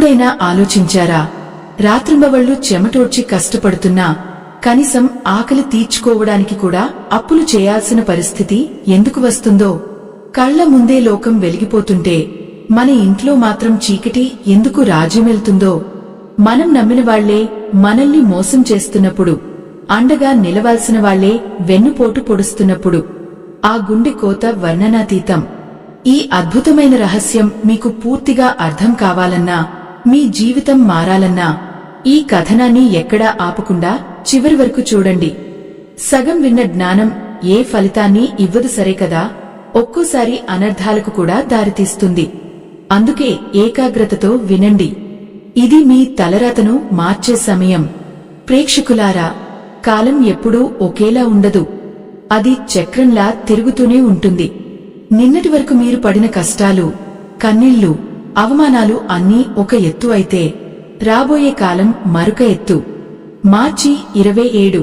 ఎప్పుడైనా ఆలోచించారా, రాత్రింబవళ్లు చెమటోడ్చి కష్టపడుతున్నా కనీసం ఆకలి తీర్చుకోవడానికి కూడా అప్పులు చేయాల్సిన పరిస్థితి ఎందుకు వస్తుందో? కళ్ల ముందే లోకం వెలిగిపోతుంటే మన ఇంట్లో మాత్రం చీకటి ఎందుకు రాజ్యమెళ్తుందో? మనం నమ్మిన వాళ్లే మనల్ని మోసం చేస్తున్నప్పుడు, అండగా నిలవాల్సిన వాళ్లే వెన్నుపోటు పొడుస్తున్నప్పుడు ఆ గుండె కోత వర్ణనాతీతం. ఈ అద్భుతమైన రహస్యం మీకు పూర్తిగా అర్థం కావాలన్నా, మీ జీవితం మారాలన్నా ఈ కథనాన్ని ఎక్కడా ఆపకుండా చివరి వరకు చూడండి. సగం విన్న జ్ఞానం ఏ ఫలితాన్ని ఇవ్వదు సరే కదా, ఒక్కోసారి అనర్థాలకు కూడా దారితీస్తుంది. అందుకే ఏకాగ్రతతో వినండి. ఇది మీ తలరాతను మార్చే సమయం. ప్రేక్షకులారా, కాలం ఎప్పుడూ ఒకేలా ఉండదు. అది చక్రంలా తిరుగుతూనే ఉంటుంది. నిన్నటి వరకు మీరు పడిన కష్టాలు, కన్నీళ్లు, అవమానాలు అన్నీ ఒక ఎత్తు అయితే, రాబోయే కాలం మరొక ఎత్తు. మార్చి 27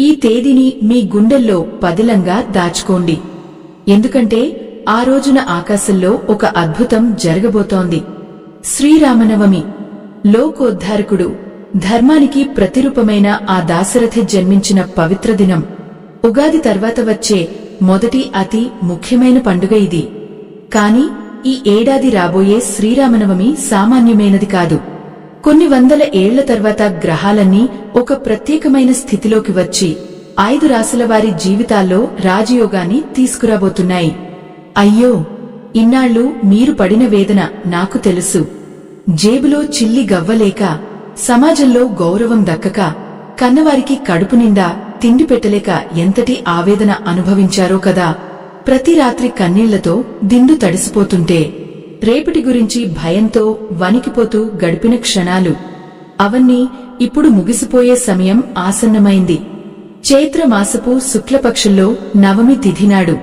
ఈ తేదీని మీ గుండెల్లో పదిలంగా దాచుకోండి. ఎందుకంటే ఆ రోజున ఆకాశంలో ఒక అద్భుతం జరగబోతోంది. శ్రీరామనవమి, లోకోద్ధారకుడు, ధర్మానికి ప్రతిరూపమైన ఆ దాశరథి జన్మించిన పవిత్ర దినం. ఉగాది తర్వాత వచ్చే మొదటి అతి ముఖ్యమైన పండుగ ఇది. కాని ఈ ఏడాది రాబోయే శ్రీరామనవమి సామాన్యమైనది కాదు. కొన్ని వందల ఏళ్ల తర్వాత గ్రహాలన్నీ ఒక ప్రత్యేకమైన స్థితిలోకి వచ్చి 5 రాశుల వారి జీవితాల్లో రాజయోగాన్ని తీసుకురాబోతున్నాయి. అయ్యో, ఇన్నాళ్లు మీరు పడిన వేదన నాకు తెలుసు. జేబులో చిల్లి గవ్వలేక, సమాజంలో గౌరవం దక్కక, కన్నవారికి కడుపు నిండా తిండి పెట్టలేక ఎంతటి ఆవేదన అనుభవించారో కదా. ప్రతి రాత్రి కన్నీళ్లతో దిండు తడిసిపోతుంటే, రేపటి గురించి భయంతో వణికిపోతూ గడిపిన క్షణాలు, అవన్నీ ఇప్పుడు ముగిసిపోయే సమయం ఆసన్నమైంది. చైత్రమాసపు శుక్లపక్షంలో నవమి తిథినాడు,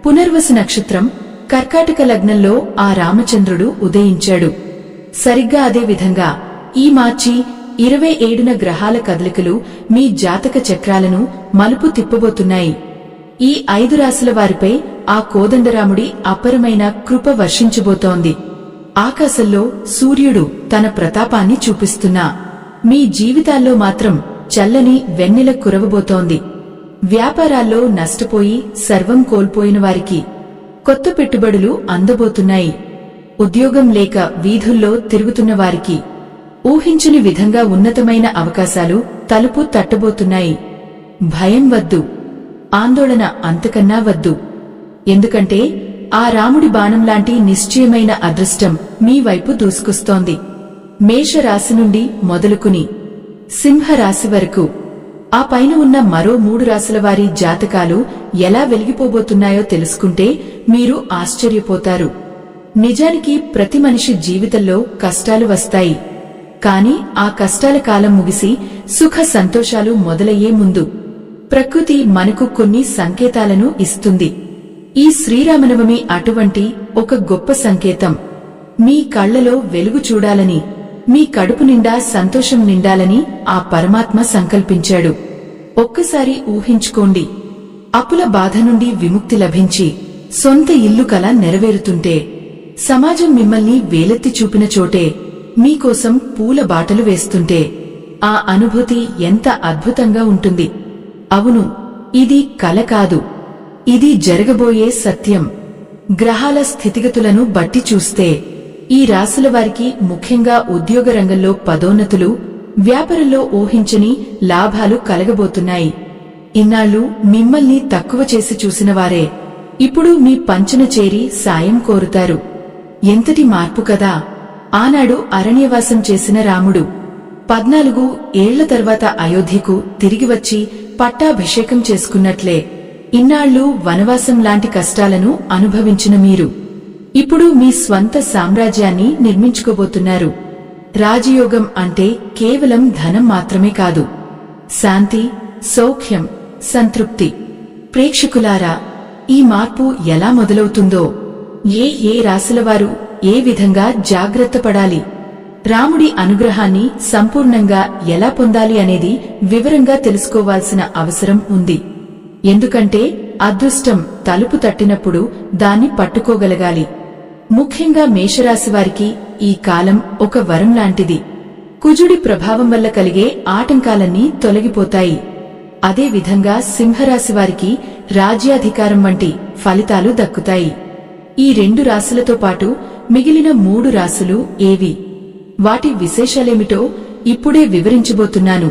పునర్వసు నక్షత్రం, కర్కాటక లగ్నంలో ఆ రామచంద్రుడు ఉదయించాడు. సరిగ్గా అదే విధంగా ఈ మార్చి 27న గ్రహాల కదలికలు మీ జాతక చక్రాలను మలుపు తిప్పబోతున్నాయి. ఈ 5 రాశుల వారిపై ఆ కోదండరాముడి అపరమైన కృప వర్షించబోతోంది. ఆకాశంలో సూర్యుడు తన ప్రతాపాన్ని చూపిస్తున్నా, మీ జీవితాల్లో మాత్రం చల్లని వెన్నెల కురవబోతోంది. వ్యాపారాల్లో నష్టపోయి సర్వం కోల్పోయిన వారికి కొత్త పెట్టుబడులు అందబోతున్నాయి. ఉద్యోగం లేక వీధుల్లో తిరుగుతున్న వారికి ఊహించని విధంగా ఉన్నతమైన అవకాశాలు తలుపు తట్టబోతున్నాయి. భయం వద్దు, ఆందోళన అంతకన్నా వద్దు. ఎందుకంటే ఆ రాముడి బాణంలాంటి నిశ్చయమైన అదృష్టం మీ వైపు దూసుకొస్తోంది. మేషరాశి నుండి మొదలుకుని సింహరాశి వరకు, ఆ పైన ఉన్న మరో 3 రాశుల వారి జాతకాలు ఎలా వెలిగిపోబోతున్నాయో తెలుసుకుంటే మీరు ఆశ్చర్యపోతారు. నిజానికి ప్రతి మనిషి జీవితంలో కష్టాలు వస్తాయి. కాని ఆ కష్టాల కాలం ముగిసి సుఖ సంతోషాలు మొదలయ్యే ముందు ప్రకృతి మనకు కొన్ని సంకేతాలను ఇస్తుంది. ఈ శ్రీరామనవమి అటువంటి ఒక గొప్ప సంకేతం. మీ కళ్లలో వెలుగు చూడాలని, మీ కడుపు నిండా సంతోషం నిండాలని ఆ పరమాత్మ సంకల్పించాడు. ఒక్కసారి ఊహించుకోండి, అప్పుల బాధ నుండి విముక్తి లభించి సొంత ఇల్లు కల నెరవేరుతుంటే, సమాజం మిమ్మల్ని వేలెత్తి చూపిన చోటే మీకోసం పూల బాటలు వేస్తుంటే ఆ అనుభూతి ఎంత అద్భుతంగా ఉంటుంది. అవును, ఇది కల కాదు, ఇది జరగబోయే సత్యం. గ్రహాల స్థితిగతులను బట్టి చూస్తే ఈ రాశుల వారికి ముఖ్యంగా ఉద్యోగ రంగంలో పదోన్నతులు, వ్యాపారంలో ఊహించని లాభాలు కలగబోతున్నాయి. ఇన్నాళ్లు మిమ్మల్ని తక్కువ చేసి చూసిన వారే ఇప్పుడు మీ పంచన చేరి సాయం కోరుతారు. ఎంతటి మార్పు కదా! ఆనాడు అరణ్యవాసం చేసిన రాముడు 14 ఏళ్ల తర్వాత అయోధ్యకు తిరిగివచ్చి పట్టాభిషేకం చేసుకున్నట్లే ఇన్నాళ్లు వనవాసం లాంటి కష్టాలను అనుభవించిన మీరు ఇప్పుడు మీ స్వంత సామ్రాజ్యాన్ని నిర్మించుకోబోతున్నారు. రాజయోగం అంటే కేవలం ధనం మాత్రమే కాదు, శాంతి, సౌఖ్యం, సంతృప్తి. ప్రేక్షకులారా, ఈ మార్పు ఎలా మొదలవుతుందో, ఏ రాశులవారు ఏ విధంగా జాగ్రత్త పడాలి, రాముడి అనుగ్రహాన్ని సంపూర్ణంగా ఎలా పొందాలి అనేది వివరంగా తెలుసుకోవాల్సిన అవసరం ఉంది. ఎందుకంటే అదృష్టం తలుపు తట్టినప్పుడు దాన్ని పట్టుకోగలగాలి. ముఖ్యంగా మేషరాశి వారికి ఈ కాలం ఒక వరం లాంటిది. కుజుడి ప్రభావం వల్ల కలిగే ఆటంకాలన్నీ తొలగిపోతాయి. అదేవిధంగా సింహరాశి వారికి రాజ్యాధికారం వంటి ఫలితాలు దక్కుతాయి. ఈ 2 రాశులతో పాటు మిగిలిన 3 రాశులు ఏవి, వాటి విశేషాలేమిటో ఇప్పుడే వివరించబోతున్నాను.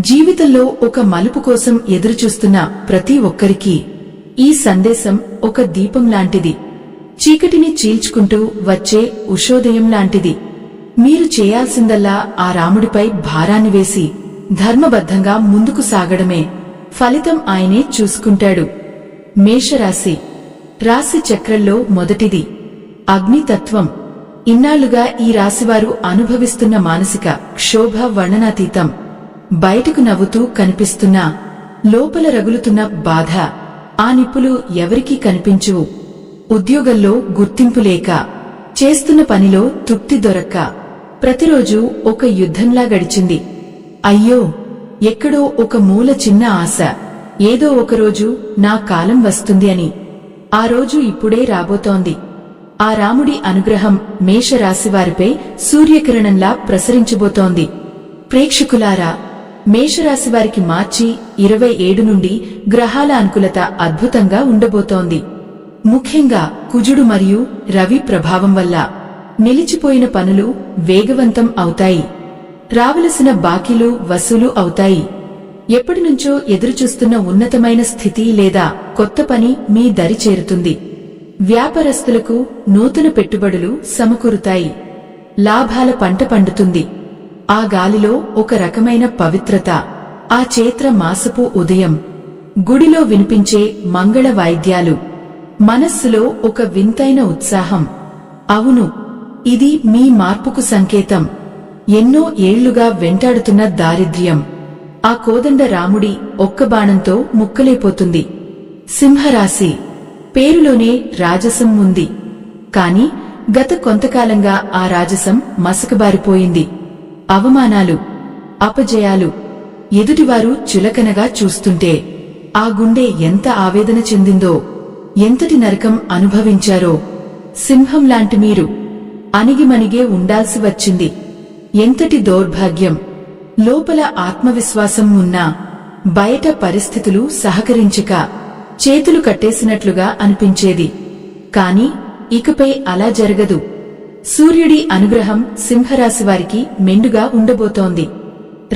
జీవితంలో ఒక మలుపు కోసం ఎదురుచూస్తున్న ప్రతి ఒక్కరికీ ఈ సందేశం ఒక దీపం లాంటిది. చీకటిని చీల్చుకుంటూ వచ్చే ఉషోదయం లాంటిది. మీరు చేయాల్సిందల్లా ఆ రాముడిపై భారాన్ని వేసి ధర్మబద్ధంగా ముందుకు సాగడమే. ఫలితం ఆయనే చూసుకుంటాడు. మేషరాశి రాశి చక్రంలో మొదటిది అగ్నితత్వం. ఇన్నాళ్లుగా ఈ రాశివారు అనుభవిస్తున్న మానసిక క్షోభ వర్ణనాతీతం. బయటకు నవ్వుతూ కనిపిస్తున్నా లోపల రగులుతున్న బాధ, ఆ నిప్పులు ఎవరికీ కనిపించువు. ఉద్యోగంలో గుర్తింపు లేక, చేస్తున్న పనిలో తృప్తి దొరక్క ప్రతిరోజు ఒక యుద్ధంలా గడిచింది. అయ్యో, ఎక్కడో ఒక మూల చిన్న ఆశ, ఏదో ఒకరోజు నా కాలం వస్తుంది అని. ఆ రోజు ఇప్పుడే రాబోతోంది. ఆ రాముడి అనుగ్రహం మేషరాశివారిపై సూర్యకిరణంలా ప్రసరించబోతోంది. ప్రేక్షకులారా, మేషరాశివారికి మార్చి 27 నుండి గ్రహాల అనుకూలత అద్భుతంగా ఉండబోతోంది. ముఖ్యంగా కుజుడు మరియు రవి ప్రభావం వల్ల నిలిచిపోయిన పనులు వేగవంతం అవుతాయి. రావలసిన బాకీలు వసూలు అవుతాయి. ఎప్పటినుంచో ఎదురుచూస్తున్న ఉన్నతమైన స్థితి లేదా కొత్త పని మీ దరి చేరుతుంది. వ్యాపారస్తులకు నూతన పెట్టుబడులు సమకూరుతాయి. లాభాల పంట పండుతుంది. ఆ గాలిలో ఒక రకమైన పవిత్రత. ఆ చైత్ర మాసపు ఉదయం గుడిలో వినిపించే మంగళ వాయిద్యాలు, మనస్సులో ఒక వింతైన ఉత్సాహం. అవును, ఇది మీ మార్పుకు సంకేతం. ఎన్నో ఏళ్లుగా వెంటాడుతున్న దారిద్ర్యం ఆ కోదండ రాముడి ఒక్క బాణంతో ముక్కలైపోతుంది. సింహరాశి పేరులోనే రాజసం ఉంది. కాని గత కొంతకాలంగా ఆ రాజసం మసకబారిపోయింది. అవమానాలు, అపజయాలు, ఎదుటివారు చులకనగా చూస్తుంటే ఆ గుండె ఎంత ఆవేదన చెందిందో, ఎంతటి నరకం అనుభవించారో. సింహం లాంటి మీరు అణిగిమణిగే ఉండాల్సి వచ్చింది. ఎంతటి దౌర్భాగ్యం. లోపల ఆత్మవిశ్వాసం ఉన్నా బయట పరిస్థితులు సహకరించక చేతులు కట్టేసినట్లుగా అనిపించేది. కాని ఇకపై అలా జరగదు. సూర్యుడి అనుగ్రహం సింహరాశివారికి మెండుగా ఉండబోతోంది.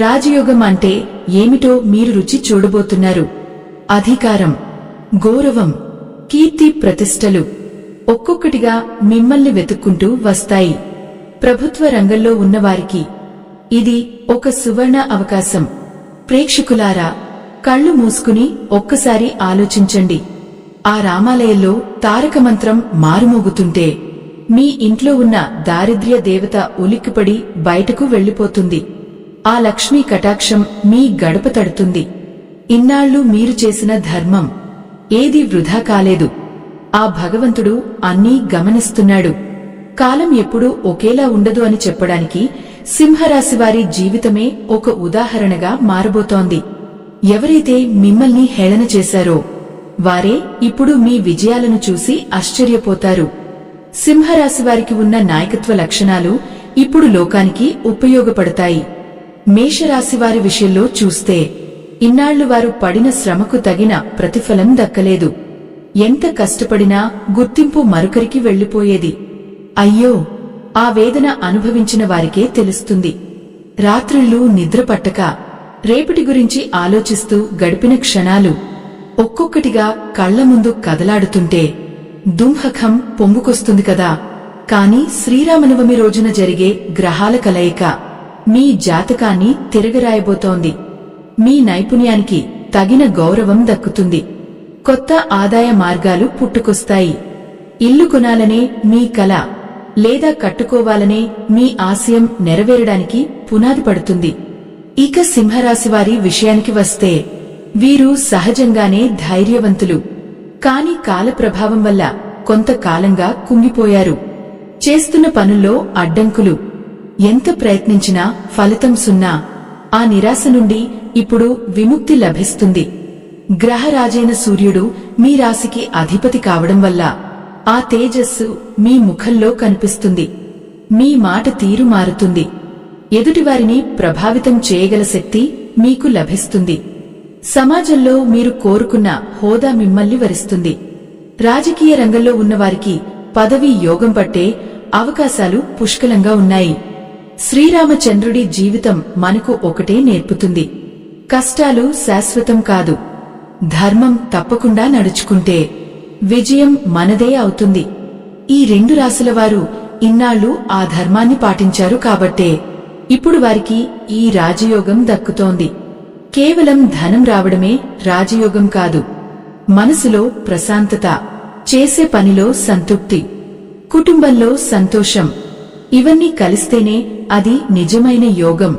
రాజయోగం అంటే ఏమిటో మీరు రుచి చూడబోతున్నారు. అధికారం, గౌరవం, కీర్తి ప్రతిష్టలు ఒక్కొక్కటిగా మిమ్మల్ని వెతుక్కుంటూ వస్తాయి. ప్రభుత్వ రంగంలో ఉన్నవారికి ఇది ఒక సువర్ణ అవకాశం. ప్రేక్షకులారా, కళ్ళు మూసుకుని ఒక్కసారి ఆలోచించండి. ఆ రామాలయంలో తారక మంత్రం మారుమోగుతుంటే మీ ఇంట్లో ఉన్న దారిద్ర్య దేవత ఉలిక్కిపడి బయటకు వెళ్లిపోతుంది. ఆ లక్ష్మీ కటాక్షం మీ గడప తడుతుంది. ఇన్నాళ్లు మీరు చేసిన ధర్మం ఏదీ వృధా కాలేదు. ఆ భగవంతుడు అన్నీ గమనిస్తున్నాడు. కాలం ఎప్పుడూ ఒకేలా ఉండదు అని చెప్పడానికి సింహరాశివారి జీవితమే ఒక ఉదాహరణగా మారబోతోంది. ఎవరైతే మిమ్మల్ని హేళన చేశారో వారే ఇప్పుడు మీ విజయాలను చూసి ఆశ్చర్యపోతారు. సింహరాశివారికి ఉన్న నాయకత్వ లక్షణాలు ఇప్పుడు లోకానికి ఉపయోగపడతాయి. మేషరాశివారి విషయంలో చూస్తే ఇన్నాళ్లు వారు పడిన శ్రమకు తగిన ప్రతిఫలం దక్కలేదు. ఎంత కష్టపడినా గుర్తింపు మరొకరికి వెళ్లిపోయేది. అయ్యో, ఆ వేదన అనుభవించిన వారికే తెలుస్తుంది. రాత్రిళ్లు నిద్రపట్టక రేపటి గురించి ఆలోచిస్తూ గడిపిన క్షణాలు ఒక్కొక్కటిగా కళ్ల ముందు కదలాడుతుంటే దుంహకం పొంగుకొస్తుంది కదా. కాని శ్రీరామనవమి రోజున జరిగే గ్రహాల కలయిక మీ జాతకాన్ని తిరగరాయబోతోంది. మీ నైపుణ్యానికి తగిన గౌరవం దక్కుతుంది. కొత్త ఆదాయ మార్గాలు పుట్టుకొస్తాయి. ఇల్లు కొనాలనే మీ కల లేదా కట్టుకోవాలనే మీ ఆశయం నెరవేరడానికి పునాది పడుతుంది. ఇక సింహరాశివారి విషయానికి వస్తే వీరు సహజంగానే ధైర్యవంతులు. కాని కాలప్రభావం వల్ల కొంతకాలంగా కుంగిపోయారు. చేస్తున్న పనుల్లో అడ్డంకులు. ఎంత ప్రయత్నించినా ఫలితం సున్నా. ఆ నిరాశ నుండి ఇప్పుడు విముక్తి లభిస్తుంది. గ్రహరాజైన సూర్యుడు మీ రాశికి అధిపతి కావడం వల్ల ఆ తేజస్సు మీ ముఖంలో కనిపిస్తుంది. మీ మాట తీరు మారుతుంది. ఎదుటివారిని ప్రభావితం చేయగల శక్తి మీకు లభిస్తుంది. సమాజంలో మీరు కోరుకున్న హోదా మిమ్మల్ని వరిస్తుంది. రాజకీయ రంగంలో ఉన్నవారికి పదవీ యోగం పట్టే అవకాశాలు పుష్కలంగా ఉన్నాయి. శ్రీరామచంద్రుడి జీవితం మనకు ఒకటే నేర్పుతుంది: కష్టాలు శాశ్వతం కాదు. ధర్మం తప్పకుండా నడుచుకుంటే విజయం మనదే అవుతుంది. ఈ 2 రాశుల వారు ఇన్నాళ్లు ఆ ధర్మాన్ని పాటించారు కాబట్టే ఇప్పుడు వారికి ఈ రాజయోగం దక్కుతోంది. కేవలం ధనం రావడమే రాజయోగం కాదు. మనసులో ప్రశాంతత, చేసే పనిలో సంతృప్తి, కుటుంబంలో సంతోషం, ఇవన్నీ కలిస్తేనే అది నిజమైన యోగం.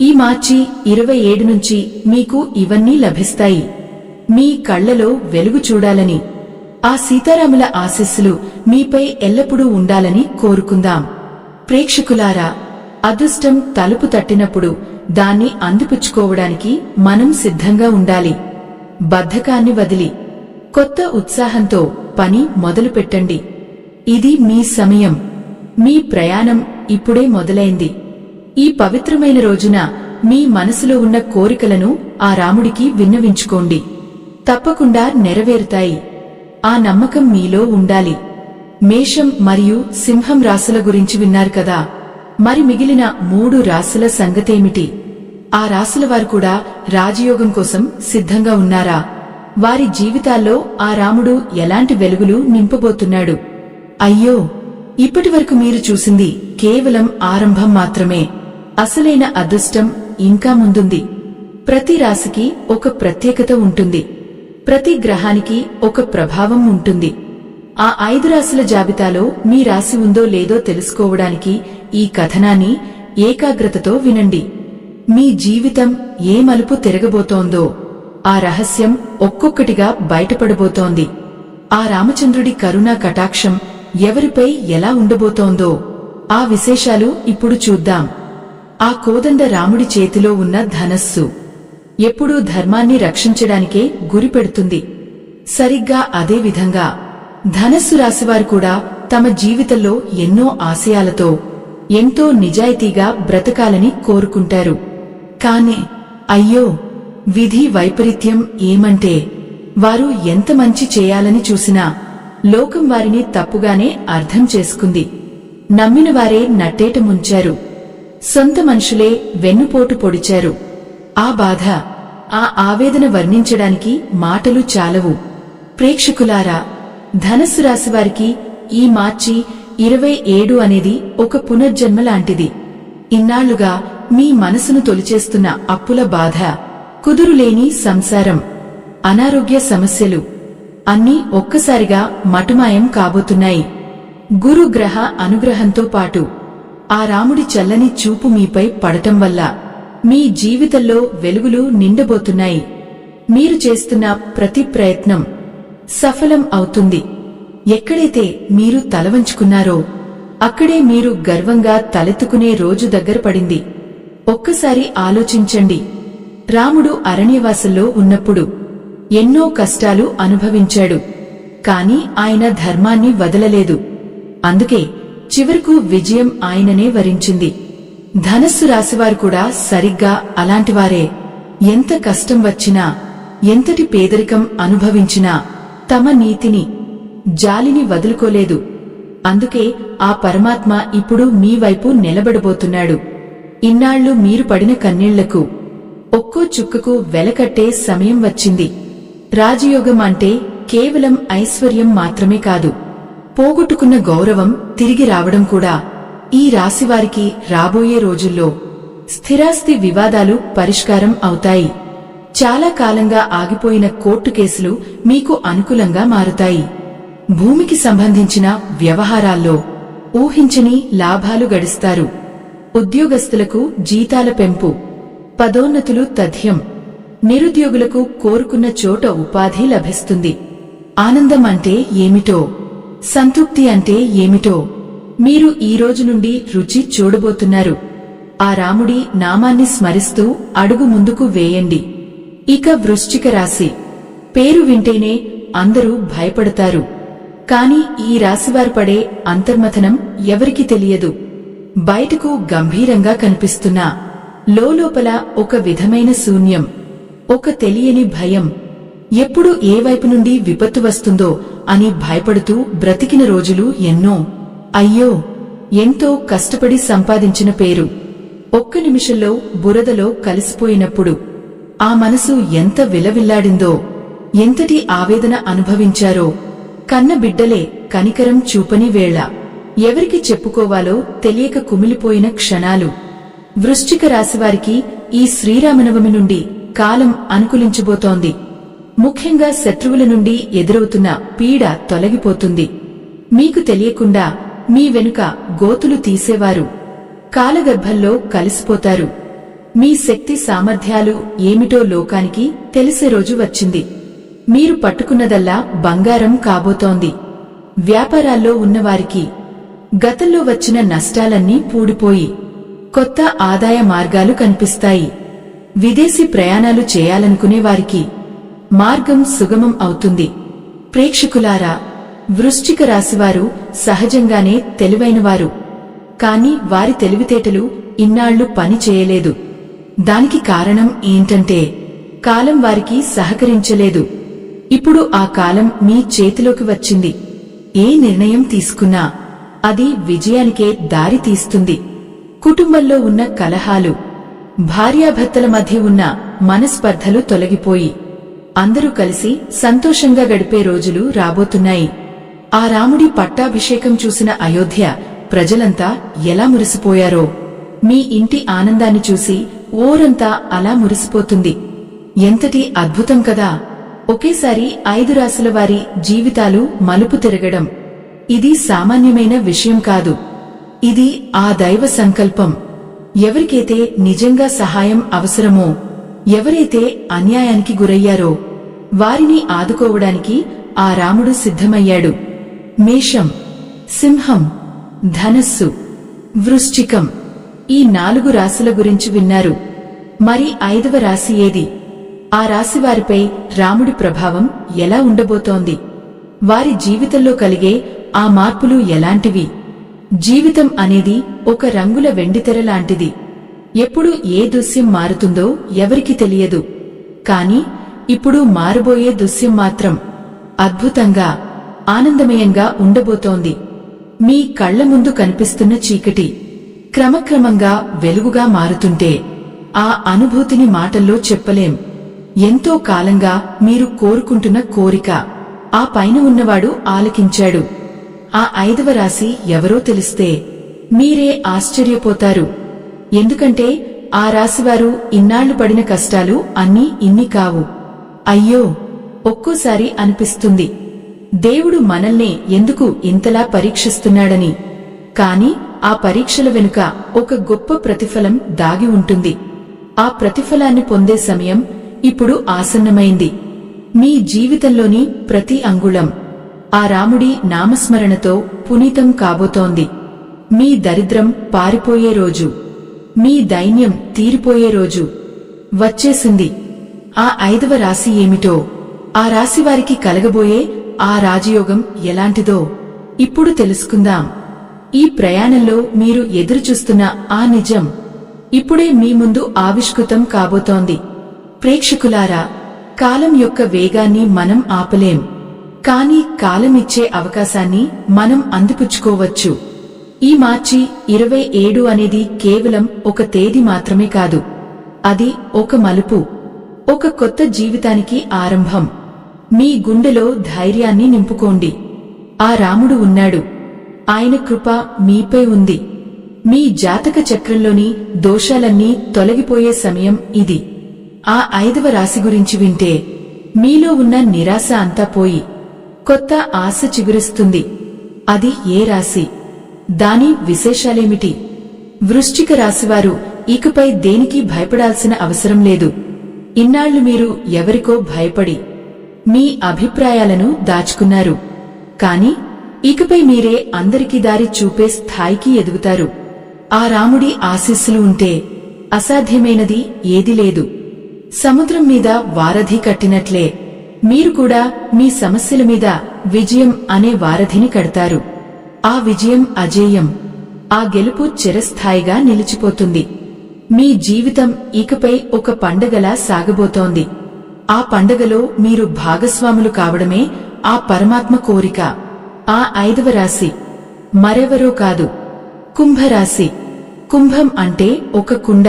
ఈ మార్చి 27 నుంచి మీకు ఇవన్నీ లభిస్తాయి. మీ కళ్లలో వెలుగు చూడాలని, ఆ సీతారాముల ఆశీస్సులు మీపై ఎల్లప్పుడూ ఉండాలని కోరుకుందాం. ప్రేక్షకులారా, అదృష్టం తలుపు తట్టినప్పుడు దాన్ని అందిపుచ్చుకోవడానికి మనం సిద్ధంగా ఉండాలి. బద్ధకాన్ని వదిలి కొత్త ఉత్సాహంతో పని మొదలుపెట్టండి. ఇది మీ సమయం. మీ ప్రయాణం ఇప్పుడే మొదలైంది. ఈ పవిత్రమైన రోజున మీ మనసులో ఉన్న కోరికలను ఆ రాముడికి విన్నవించుకోండి. తప్పకుండా నెరవేరుతాయి. ఆ నమ్మకం మీలో ఉండాలి. మేషం మరియు సింహం రాశుల గురించి విన్నారు కదా. మరి మిగిలిన 3 రాశుల సంగతేమిటి? ఆ రాశుల వారు కూడా రాజయోగం కోసం సిద్ధంగా ఉన్నారా? వారి జీవితాల్లో ఆ రాముడు ఎలాంటి వెలుగులు నింపబోతున్నాడు? అయ్యో, ఇప్పటివరకు మీరు చూసింది కేవలం ఆరంభం మాత్రమే. అసలైన అదృష్టం ఇంకా ముందుంది. ప్రతి రాశికి ఒక ప్రత్యేకత ఉంటుంది. ప్రతి గ్రహానికి ఒక ప్రభావం ఉంటుంది. ఆ 5 రాశుల జాబితాలో మీ రాశి ఉందో లేదో తెలుసుకోవడానికి ఈ కథనాన్ని ఏకాగ్రతతో వినండి. మీ జీవితం ఏ మలుపు తిరగబోతోందో ఆ రహస్యం ఒక్కొక్కటిగా బయటపడబోతోంది. ఆ రామచంద్రుడి కరుణా కటాక్షం ఎవరిపై ఎలా ఉండబోతోందో ఆ విశేషాలు ఇప్పుడు చూద్దాం. ఆ కోదండ రాముడి చేతిలో ఉన్న ధనస్సు ఎప్పుడూ ధర్మాన్ని రక్షించడానికే గురిపెడుతుంది. సరిగ్గా అదే విధంగా ధనస్సు రాశివారు కూడా తమ జీవితంలో ఎన్నో ఆశయాలతో ఎంతో నిజాయితీగా బ్రతకాలని కోరుకుంటారు. కాని అయ్యో, విధి వైపరీత్యం ఏమంటే వారు ఎంత మంచి చేయాలని చూసినా లోకం వారిని తప్పుగానే అర్థం చేసుకుంది. నమ్మిన వారే నట్టేట ముంచారు. సొంత మనుషులే వెన్నుపోటు పొడిచారు. ఆ బాధ, ఆ ఆవేదన వర్ణించడానికి మాటలు చాలవు. ప్రేక్షకులారా, ధనస్సు రాశివారికి ఈ మార్చి 27 అనేది ఒక పునర్జన్మ లాంటిది. ఇన్నాళ్లుగా మీ మనసును తొలిచేస్తున్న అప్పుల బాధ, కుదురులేని సంసారం, అనారోగ్య సమస్యలు అన్నీ ఒక్కసారిగా మటుమాయం కాబోతున్నాయి. గురుగ్రహ అనుగ్రహంతో పాటు ఆ రాముడి చల్లని చూపు మీపై పడటం వల్ల మీ జీవితంలో వెలుగులు నిండబోతున్నాయి. మీరు చేస్తున్న ప్రతి ప్రయత్నం సఫలం అవుతుంది. ఎక్కడైతే మీరు తలవంచుకున్నారో అక్కడే మీరు గర్వంగా తలెత్తుకునే రోజు దగ్గర పడింది. ఒక్కసారి ఆలోచించండి. రాముడు అరణ్యవాసంలో ఉన్నప్పుడు ఎన్నో కష్టాలు అనుభవించాడు. కాని ఆయన ధర్మాన్ని వదలలేదు. అందుకే చివరకు విజయం ఆయననే వరించింది. ధనస్సు రాశివారు కూడా సరిగ్గా అలాంటివారే. ఎంత కష్టం వచ్చినా, ఎంతటి పేదరికం అనుభవించినా తమ నీతిని, జాలిని వదులుకోలేదు. అందుకే ఆ పరమాత్మ ఇప్పుడు మీ వైపు నిలబడబోతున్నాడు. ఇన్నాళ్లు మీరు పడిన కన్నీళ్లకు ఒక్కో చుక్కకు వెలకట్టే సమయం వచ్చింది. రాజయోగం అంటే కేవలం ఐశ్వర్యం మాత్రమే కాదు, పోగొట్టుకున్న గౌరవం తిరిగి రావడం కూడా. ఈ రాశివారికి రాబోయే రోజుల్లో స్థిరాస్తి వివాదాలు పరిష్కారం అవుతాయి. చాలా కాలంగా ఆగిపోయిన కోర్టు కేసులు మీకు అనుకూలంగా మారుతాయి. భూమికి సంబంధించిన వ్యవహారాల్లో ఊహించని లాభాలు గడిస్తారు. ఉద్యోగస్తులకు జీతాల పెంపు, పదోన్నతులు తథ్యం. నిరుద్యోగులకు కోరుకున్న చోట ఉపాధి లభిస్తుంది. ఆనందం అంటే ఏమిటో, సంతృప్తి అంటే ఏమిటో మీరు ఈ రోజు నుండి రుచి చూడబోతున్నారు. ఆ రాముడి నామాన్ని స్మరిస్తూ అడుగు ముందుకు వేయండి. ఇక వృశ్చిక రాశి పేరు వింటేనే అందరూ భయపడతారు. కాని ఈ రాశివారు పడే అంతర్మథనం ఎవరికీ తెలియదు. బయటకు గంభీరంగా కనిపిస్తున్నా లోలోపల ఒక విధమైన శూన్యం, ఒక తెలియని భయం. ఎప్పుడు ఏ వైపు నుండి విపత్తు వస్తుందో అని భయపడుతూ బ్రతికిన రోజులు ఎన్నో. అయ్యో, ఎంతో కష్టపడి సంపాదించిన పేరు ఒక్క నిమిషంలో బురదలో కలిసిపోయినప్పుడు ఆ మనసు ఎంత విలవిల్లాడిందో, ఎంతటి ఆవేదన అనుభవించారో. కన్న బిడ్డలే కనికరం చూపని వేళ ఎవరికి చెప్పుకోవాలో తెలియక కుమిలిపోయిన క్షణాలు. వృశ్చిక రాశివారికి ఈ శ్రీరామనవమి నుండి కాలం అనుకూలించబోతోంది. ముఖ్యంగా శత్రువుల నుండి ఎదురవుతున్న పీడ తొలగిపోతుంది. మీకు తెలియకుండా మీ వెనుక గోతులు తీసేవారు కాలగర్భంలో కలిసిపోతారు. మీ శక్తి సామర్థ్యాలు ఏమిటో లోకానికి తెలిసే రోజు వచ్చింది. మీరు పట్టుకున్నదల్లా బంగారం కాబోతోంది. వ్యాపారాల్లో ఉన్నవారికి గతంలో వచ్చిన నష్టాలన్నీ పూడిపోయి కొత్త ఆదాయ మార్గాలు కనిపిస్తాయి. విదేశీ ప్రయాణాలు చేయాలనుకునేవారికి మార్గం సుగమం అవుతుంది. ప్రేక్షకులారా, వృశ్చిక రాశివారు సహజంగానే తెలివైనవారు. కాని వారి తెలివితేటలు ఇన్నాళ్లు పని చేయలేదు. దానికి కారణం ఏంటంటే కాలం వారికి సహకరించలేదు. ఇప్పుడు ఆ కాలం మీ చేతిలోకి వచ్చింది. ఏ నిర్ణయం తీసుకున్నా అది విజయానికే దారి తీస్తుంది. కుటుంబంలో ఉన్న కలహాలు, భార్యాభర్తల మధ్య ఉన్న మనస్పర్ధలు తొలగిపోయి అందరూ కలిసి సంతోషంగా గడిపే రోజులు రాబోతున్నాయి. ఆ రాముడి పట్టాభిషేకం చూసిన అయోధ్య ప్రజలంతా ఎలా మురిసిపోయారో, మీ ఇంటి ఆనందాన్ని చూసి ఊరంతా అలా మురిసిపోతుంది. ఎంతటి అద్భుతం కదా! ఒకేసారి 5 రాశుల వారి జీవితాలు మలుపు తిరగడం ఇది సామాన్యమైన విషయం కాదు. ఇది ఆ దైవ సంకల్పం. ఎవరికైతే నిజంగా సహాయం అవసరమో, ఎవరైతే అన్యాయానికి గురయ్యారో వారిని ఆదుకోవడానికి ఆ రాముడు సిద్ధమయ్యాడు. మేషం, సింహం, ధనస్సు, వృశ్చికం ఈ 4 రాశుల గురించి విన్నారు. మరి 5వ రాశి ఏది? ఆ రాశివారిపై రాముడి ప్రభావం ఎలా ఉండబోతోంది? వారి జీవితంలో కలిగే ఆ మార్పులు ఎలాంటివి? జీవితం అనేది ఒక రంగుల వెండితెర లాంటిది. ఎప్పుడు ఏ దృశ్యం మారుతుందో ఎవరికి తెలియదు. కాని ఇప్పుడు మారబోయే దృశ్యం మాత్రం అద్భుతంగా, ఆనందమయంగా ఉండబోతోంది. మీ కళ్ల ముందు కనిపిస్తున్న చీకటి క్రమక్రమంగా వెలుగుగా మారుతుంటే ఆ అనుభూతిని మాటల్లో చెప్పలేం. ఎంతో కాలంగా మీరు కోరుకుంటున్న కోరిక ఆ పైన ఉన్నవాడు ఆలకించాడు. ఆ 5వ రాశి ఎవరో తెలిస్తే మీరే ఆశ్చర్యపోతారు. ఎందుకంటే ఆ రాశివారు ఇన్నాళ్లు పడిన కష్టాలు అన్నీ ఇన్ని కావు. అయ్యో, ఒక్కోసారి అనిపిస్తుంది దేవుడు మనల్ని ఎందుకు ఇంతలా పరీక్షిస్తున్నాడని. కాని ఆ పరీక్షల వెనుక ఒక గొప్ప ప్రతిఫలం దాగి ఉంటుంది. ఆ ప్రతిఫలాన్ని పొందే సమయం ఇప్పుడు ఆసన్నమైంది. మీ జీవితంలోని ప్రతి అంగుళం ఆ రాముడి నామస్మరణతో పునీతం కాబోతోంది. మీ దరిద్రం పారిపోయే రోజు, మీ దైన్యం తీరిపోయే రోజు వచ్చేసింది. ఆ 5వ రాశి ఏమిటో, ఆ రాశివారికి కలగబోయే ఆ రాజయోగం ఎలాంటిదో ఇప్పుడు తెలుసుకుందాం. ఈ ప్రయాణంలో మీరు ఎదురుచూస్తున్న ఆ నిజం ఇప్పుడే మీ ముందు ఆవిష్కృతం కాబోతోంది. ప్రేక్షకులారా, కాలం యొక్క వేగాన్ని మనం ఆపలేం. కాని కాలమిచ్చే అవకాశాన్ని మనం అందిపుచ్చుకోవచ్చు. ఈ మార్చి 27 అనేది కేవలం ఒక తేదీ మాత్రమే కాదు. అది ఒక మలుపు, ఒక కొత్త జీవితానికి ఆరంభం. మీ గుండెలో ధైర్యాన్ని నింపుకోండి. ఆ రాముడు ఉన్నాడు. ఆయన కృప మీపై ఉంది. మీ జాతక చక్రంలోని దోషాలన్నీ తొలగిపోయే సమయం ఇది. ఆ 5వ రాశి గురించి వింటే మీలో ఉన్న నిరాశ అంతా పోయి కొత్త ఆశ చిగురిస్తుంది. అది ఏ రాశి? దాని విశేషాలేమిటి? వృశ్చిక రాశివారు ఇకపై దేనికి భయపడాల్సిన అవసరం లేదు. ఇన్నాళ్లు మీరు ఎవరికో భయపడి మీ అభిప్రాయాలను దాచుకున్నారు. కాని ఇకపై మీరే అందరికీ దారి చూపే స్థాయికి ఎదుగుతారు. ఆ రాముడి ఆశీస్సులు ఉంటే అసాధ్యమైనది ఏదీ లేదు. సముద్రం మీద వారధి కట్టినట్లే మీరు కూడా మీ సమస్యల మీద విజయం అనే వారధిని కడతారు. ఆ విజయం అజేయం. ఆ గెలుపు చిరస్థాయిగా నిలిచిపోతుంది. మీ జీవితం ఇకపై ఒక పండగలా సాగబోతోంది. ఆ పండగలో మీరు భాగస్వాములు కావడమే ఆ పరమాత్మ కోరిక. ఆ 5వ రాశి మరెవరో కాదు, కుంభరాశి. కుంభం అంటే ఒక కుండ.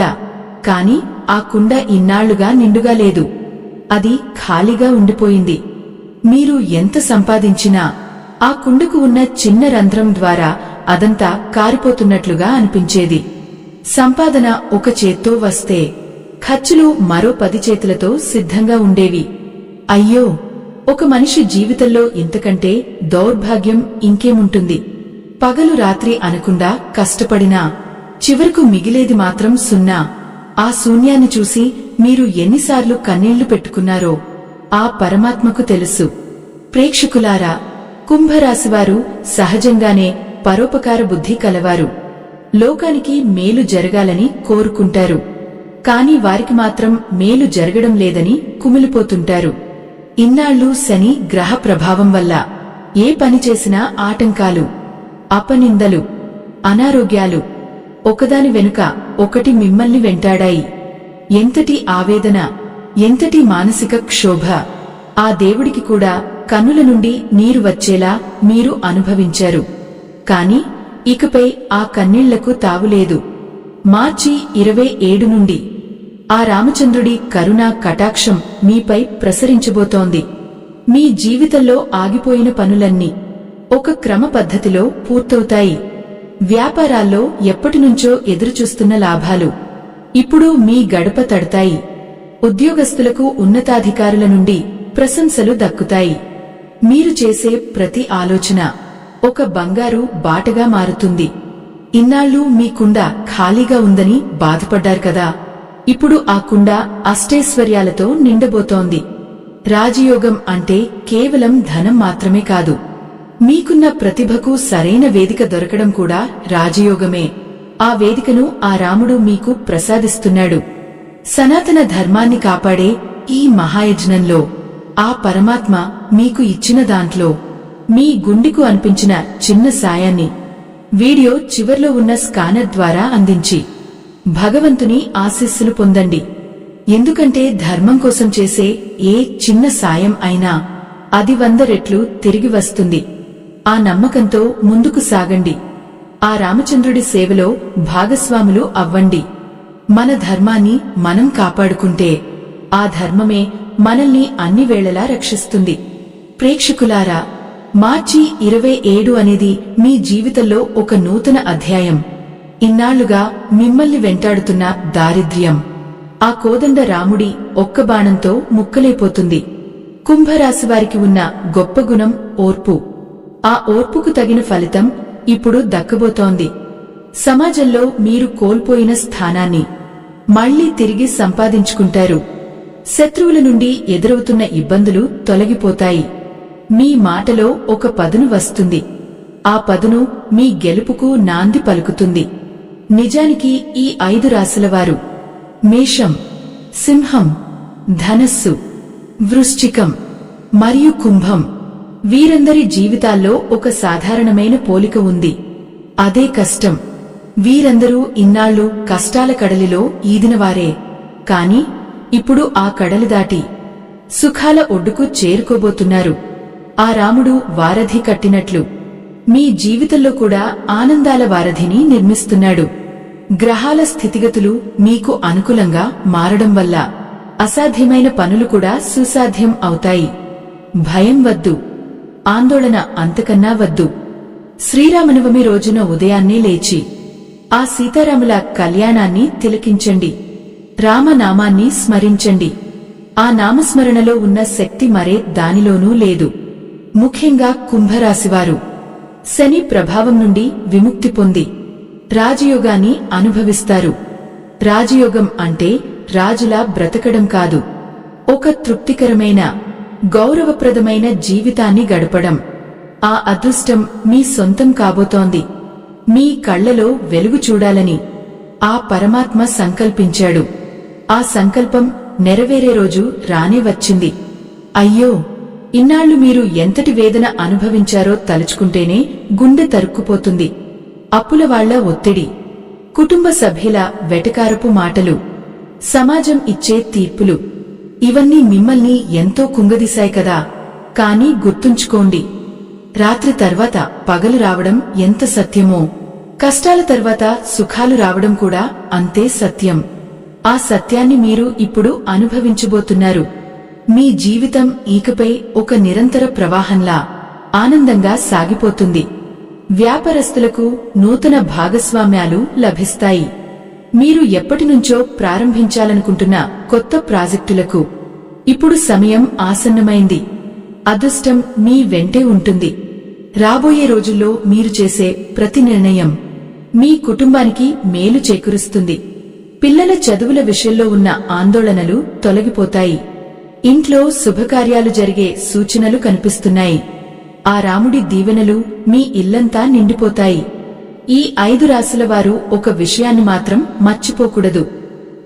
కాని ఆ కుండ ఇన్నాళ్లుగా నిండుగా లేదు. అది ఖాళీగా ఉండిపోయింది. మీరు ఎంత సంపాదించినా ఆ కుండకు ఉన్న చిన్న రంధ్రం ద్వారా అదంతా కారిపోతున్నట్లుగా అనిపించేది. సంపాదన ఒక చేత్తో వస్తే ఖర్చులు మరో 10 చేతులతో సిద్ధంగా ఉండేవి. అయ్యో, ఒక మనిషి జీవితంలో ఇంతకంటే దౌర్భాగ్యం ఇంకేముంటుంది? పగలు రాత్రి అనకుండా కష్టపడినా చివరకు మిగిలేది మాత్రం సున్నా. ఆ శూన్యాన్ని చూసి మీరు ఎన్నిసార్లు కన్నీళ్లు పెట్టుకున్నారో ఆ పరమాత్మకు తెలుసు. ప్రేక్షకులారా, కుంభరాశివారు సహజంగానే పరోపకార బుద్ధి కలవారు. లోకానికి మేలు జరగాలని కోరుకుంటారు. కాని వారికి మాత్రం మేలు జరగడం లేదని కుమిలిపోతుంటారు. ఇన్నాళ్లు శని గ్రహ ప్రభావం వల్ల ఏ పని చేసినా ఆటంకాలు, అపనిందలు, అనారోగ్యాలు ఒకదాని వెనుక ఒకటి మిమ్మల్ని వెంటాడాయి. ఎంతటి ఆవేదన, ఎంతటి మానసిక క్షోభ! ఆ దేవుడికి కూడా కన్నుల నుండి నీరు వచ్చేలా మీరు అనుభవించారు. కాని ఇకపై ఆ కన్నీళ్లకు తావులేదు. మార్చి 27 నుండి ఆ రామచంద్రుడి కరుణా కటాక్షం మీపై ప్రసరించబోతోంది. మీ జీవితంలో ఆగిపోయిన పనులన్నీ ఒక క్రమ పద్ధతిలో పూర్తవుతాయి. వ్యాపారాల్లో ఎప్పటినుంచో ఎదురుచూస్తున్న లాభాలు ఇప్పుడు మీ గడప తడతాయి. ఉద్యోగస్తులకు ఉన్నతాధికారుల నుండి ప్రశంసలు దక్కుతాయి. మీరు చేసే ప్రతి ఆలోచన ఒక బంగారు బాటగా మారుతుంది. ఇన్నాళ్లు మీ కుండ ఖాళీగా ఉందని బాధపడ్డారు కదా, ఇప్పుడు ఆ కుండ అష్టైశ్వర్యాలతో నిండబోతోంది. రాజయోగం అంటే కేవలం ధనం మాత్రమే కాదు, మీకున్న ప్రతిభకు సరైన వేదిక దొరకడం కూడా రాజయోగమే. ఆ వేదికను ఆ రాముడు మీకు ప్రసాదిస్తున్నాడు. సనాతన ధర్మాన్ని కాపాడే ఈ మహాయజ్ఞంలో ఆ పరమాత్మ మీకు ఇచ్చిన దాంట్లో మీ గుండెకు అనిపించిన చిన్న సాయాన్ని వీడియో చివర్లో ఉన్న స్కానర్ ద్వారా అందించి భగవంతుని ఆశీస్సులు పొందండి. ఎందుకంటే ధర్మం కోసం చేసే ఏ చిన్న సాయం అయినా అది 100 రెట్లు తిరిగి వస్తుంది. ఆ నమ్మకంతో ముందుకు సాగండి. ఆ రామచంద్రుడి సేవలో భాగస్వాములు అవ్వండి. మన ధర్మాన్ని మనం కాపాడుకుంటే ఆ ధర్మమే మనల్ని అన్ని వేళలా రక్షిస్తుంది. ప్రేక్షకులారా, మార్చి 27 అనేది మీ జీవితంలో ఒక నూతన అధ్యాయం. ఇన్నాళ్లుగా మిమ్మల్ని వెంటాడుతున్న దారిద్ర్యం ఆ కోదండ రాముడి ఒక్క బాణంతో ముక్కలైపోతుంది. కుంభరాశివారికి ఉన్న గొప్ప గుణం ఓర్పు. ఆ ఓర్పుకు తగిన ఫలితం ఇప్పుడు దక్కబోతోంది. సమాజంలో మీరు కోల్పోయిన స్థానాన్ని మళ్లీ తిరిగి సంపాదించుకుంటారు. శత్రువుల నుండి ఎదురవుతున్న ఇబ్బందులు తొలగిపోతాయి. మీ మాటలో ఒక పదును వస్తుంది. ఆ పదును మీ గెలుపుకు నాంది పలుకుతుంది. నిజానికి ఈ 5 రాశులవారు మేషం, సింహం, ధనస్సు, వృశ్చికం మరియు కుంభం, వీరందరి జీవితాల్లో ఒక సాధారణమైన పోలిక ఉంది. అదే కష్టం. వీరందరూ ఇన్నాళ్లు కష్టాల కడలిలో ఈదినవారే. కాని ఇప్పుడు ఆ కడలి దాటి సుఖాల ఒడ్డుకు చేరుకోబోతున్నారు. ఆ రాముడు వారధి కట్టినట్లు మీ జీవితంలో కూడా ఆనందాల వారధిని నిర్మిస్తున్నాడు. గ్రహాల స్థితిగతులు మీకు అనుకూలంగా మారడం వల్ల అసాధ్యమైన పనులు కూడా సుసాధ్యం అవుతాయి. భయం వద్దు, ఆందోళన అంతకన్నా వద్దు. శ్రీరామనవమి రోజున ఉదయాన్నే లేచి ఆ సీతారాముల కళ్యాణాన్ని తిలకించండి. రామనామాన్ని స్మరించండి. ఆ నామస్మరణలో ఉన్న శక్తి మరే దానిలోనూ లేదు. ముఖ్యంగా కుంభరాశివారు శని ప్రభావం నుండి విముక్తి పొంది రాజయోగాన్ని అనుభవిస్తారు. రాజయోగం అంటే రాజులా బ్రతకడం కాదు, ఒక తృప్తికరమైన గౌరవప్రదమైన జీవితాన్ని గడపడం. ఆ అదృష్టం మీ సొంతం కాబోతోంది. మీ కళ్లలో వెలుగు చూడాలని ఆ పరమాత్మ సంకల్పించాడు. ఆ సంకల్పం నెరవేరే రోజు రానే వచ్చింది. అయ్యో, ఇన్నాళ్లు మీరు ఎంతటి వేదన అనుభవించారో తలుచుకుంటేనే గుండె తరుక్కుపోతుంది. అప్పుల వాళ్ల ఒత్తిడి, కుటుంబ సభ్యుల వెటకారపు మాటలు, సమాజం ఇచ్చే తీర్పులు ఇవన్నీ మిమ్మల్ని ఎంతో కుంగదీశాయి కదా. కానీ గుర్తుంచుకోండి, రాత్రి తర్వాత పగలు రావడం ఎంత సత్యమో, కష్టాల తర్వాత సుఖాలు రావడం కూడా అంతే సత్యం. ఆ సత్యాన్ని మీరు ఇప్పుడు అనుభవించబోతున్నారు. మీ జీవితం ఇకపై ఒక నిరంతర ప్రవాహంలా ఆనందంగా సాగిపోతుంది. వ్యాపారస్తులకు నూతన భాగస్వామ్యాలు లభిస్తాయి. మీరు ఎప్పటినుంచో ప్రారంభించాలనుకుంటున్న కొత్త ప్రాజెక్టులకు ఇప్పుడు సమయం ఆసన్నమైంది. అదృష్టం మీ వెంటే ఉంటుంది. రాబోయే రోజుల్లో మీరు చేసే ప్రతి నిర్ణయం మీ కుటుంబానికి మేలు చేకూరుస్తుంది. పిల్లల చదువుల విషయంలో ఉన్న ఆందోళనలు తొలగిపోతాయి. ఇంట్లో శుభకార్యాలు జరిగే సూచనలు కనిపిస్తున్నాయి. ఆ రాముడి దీవెనలు మీ ఇల్లంతా నిండిపోతాయి. ఈ 5 రాశుల వారు ఒక విషయాన్ని మాత్రం మర్చిపోకూడదు.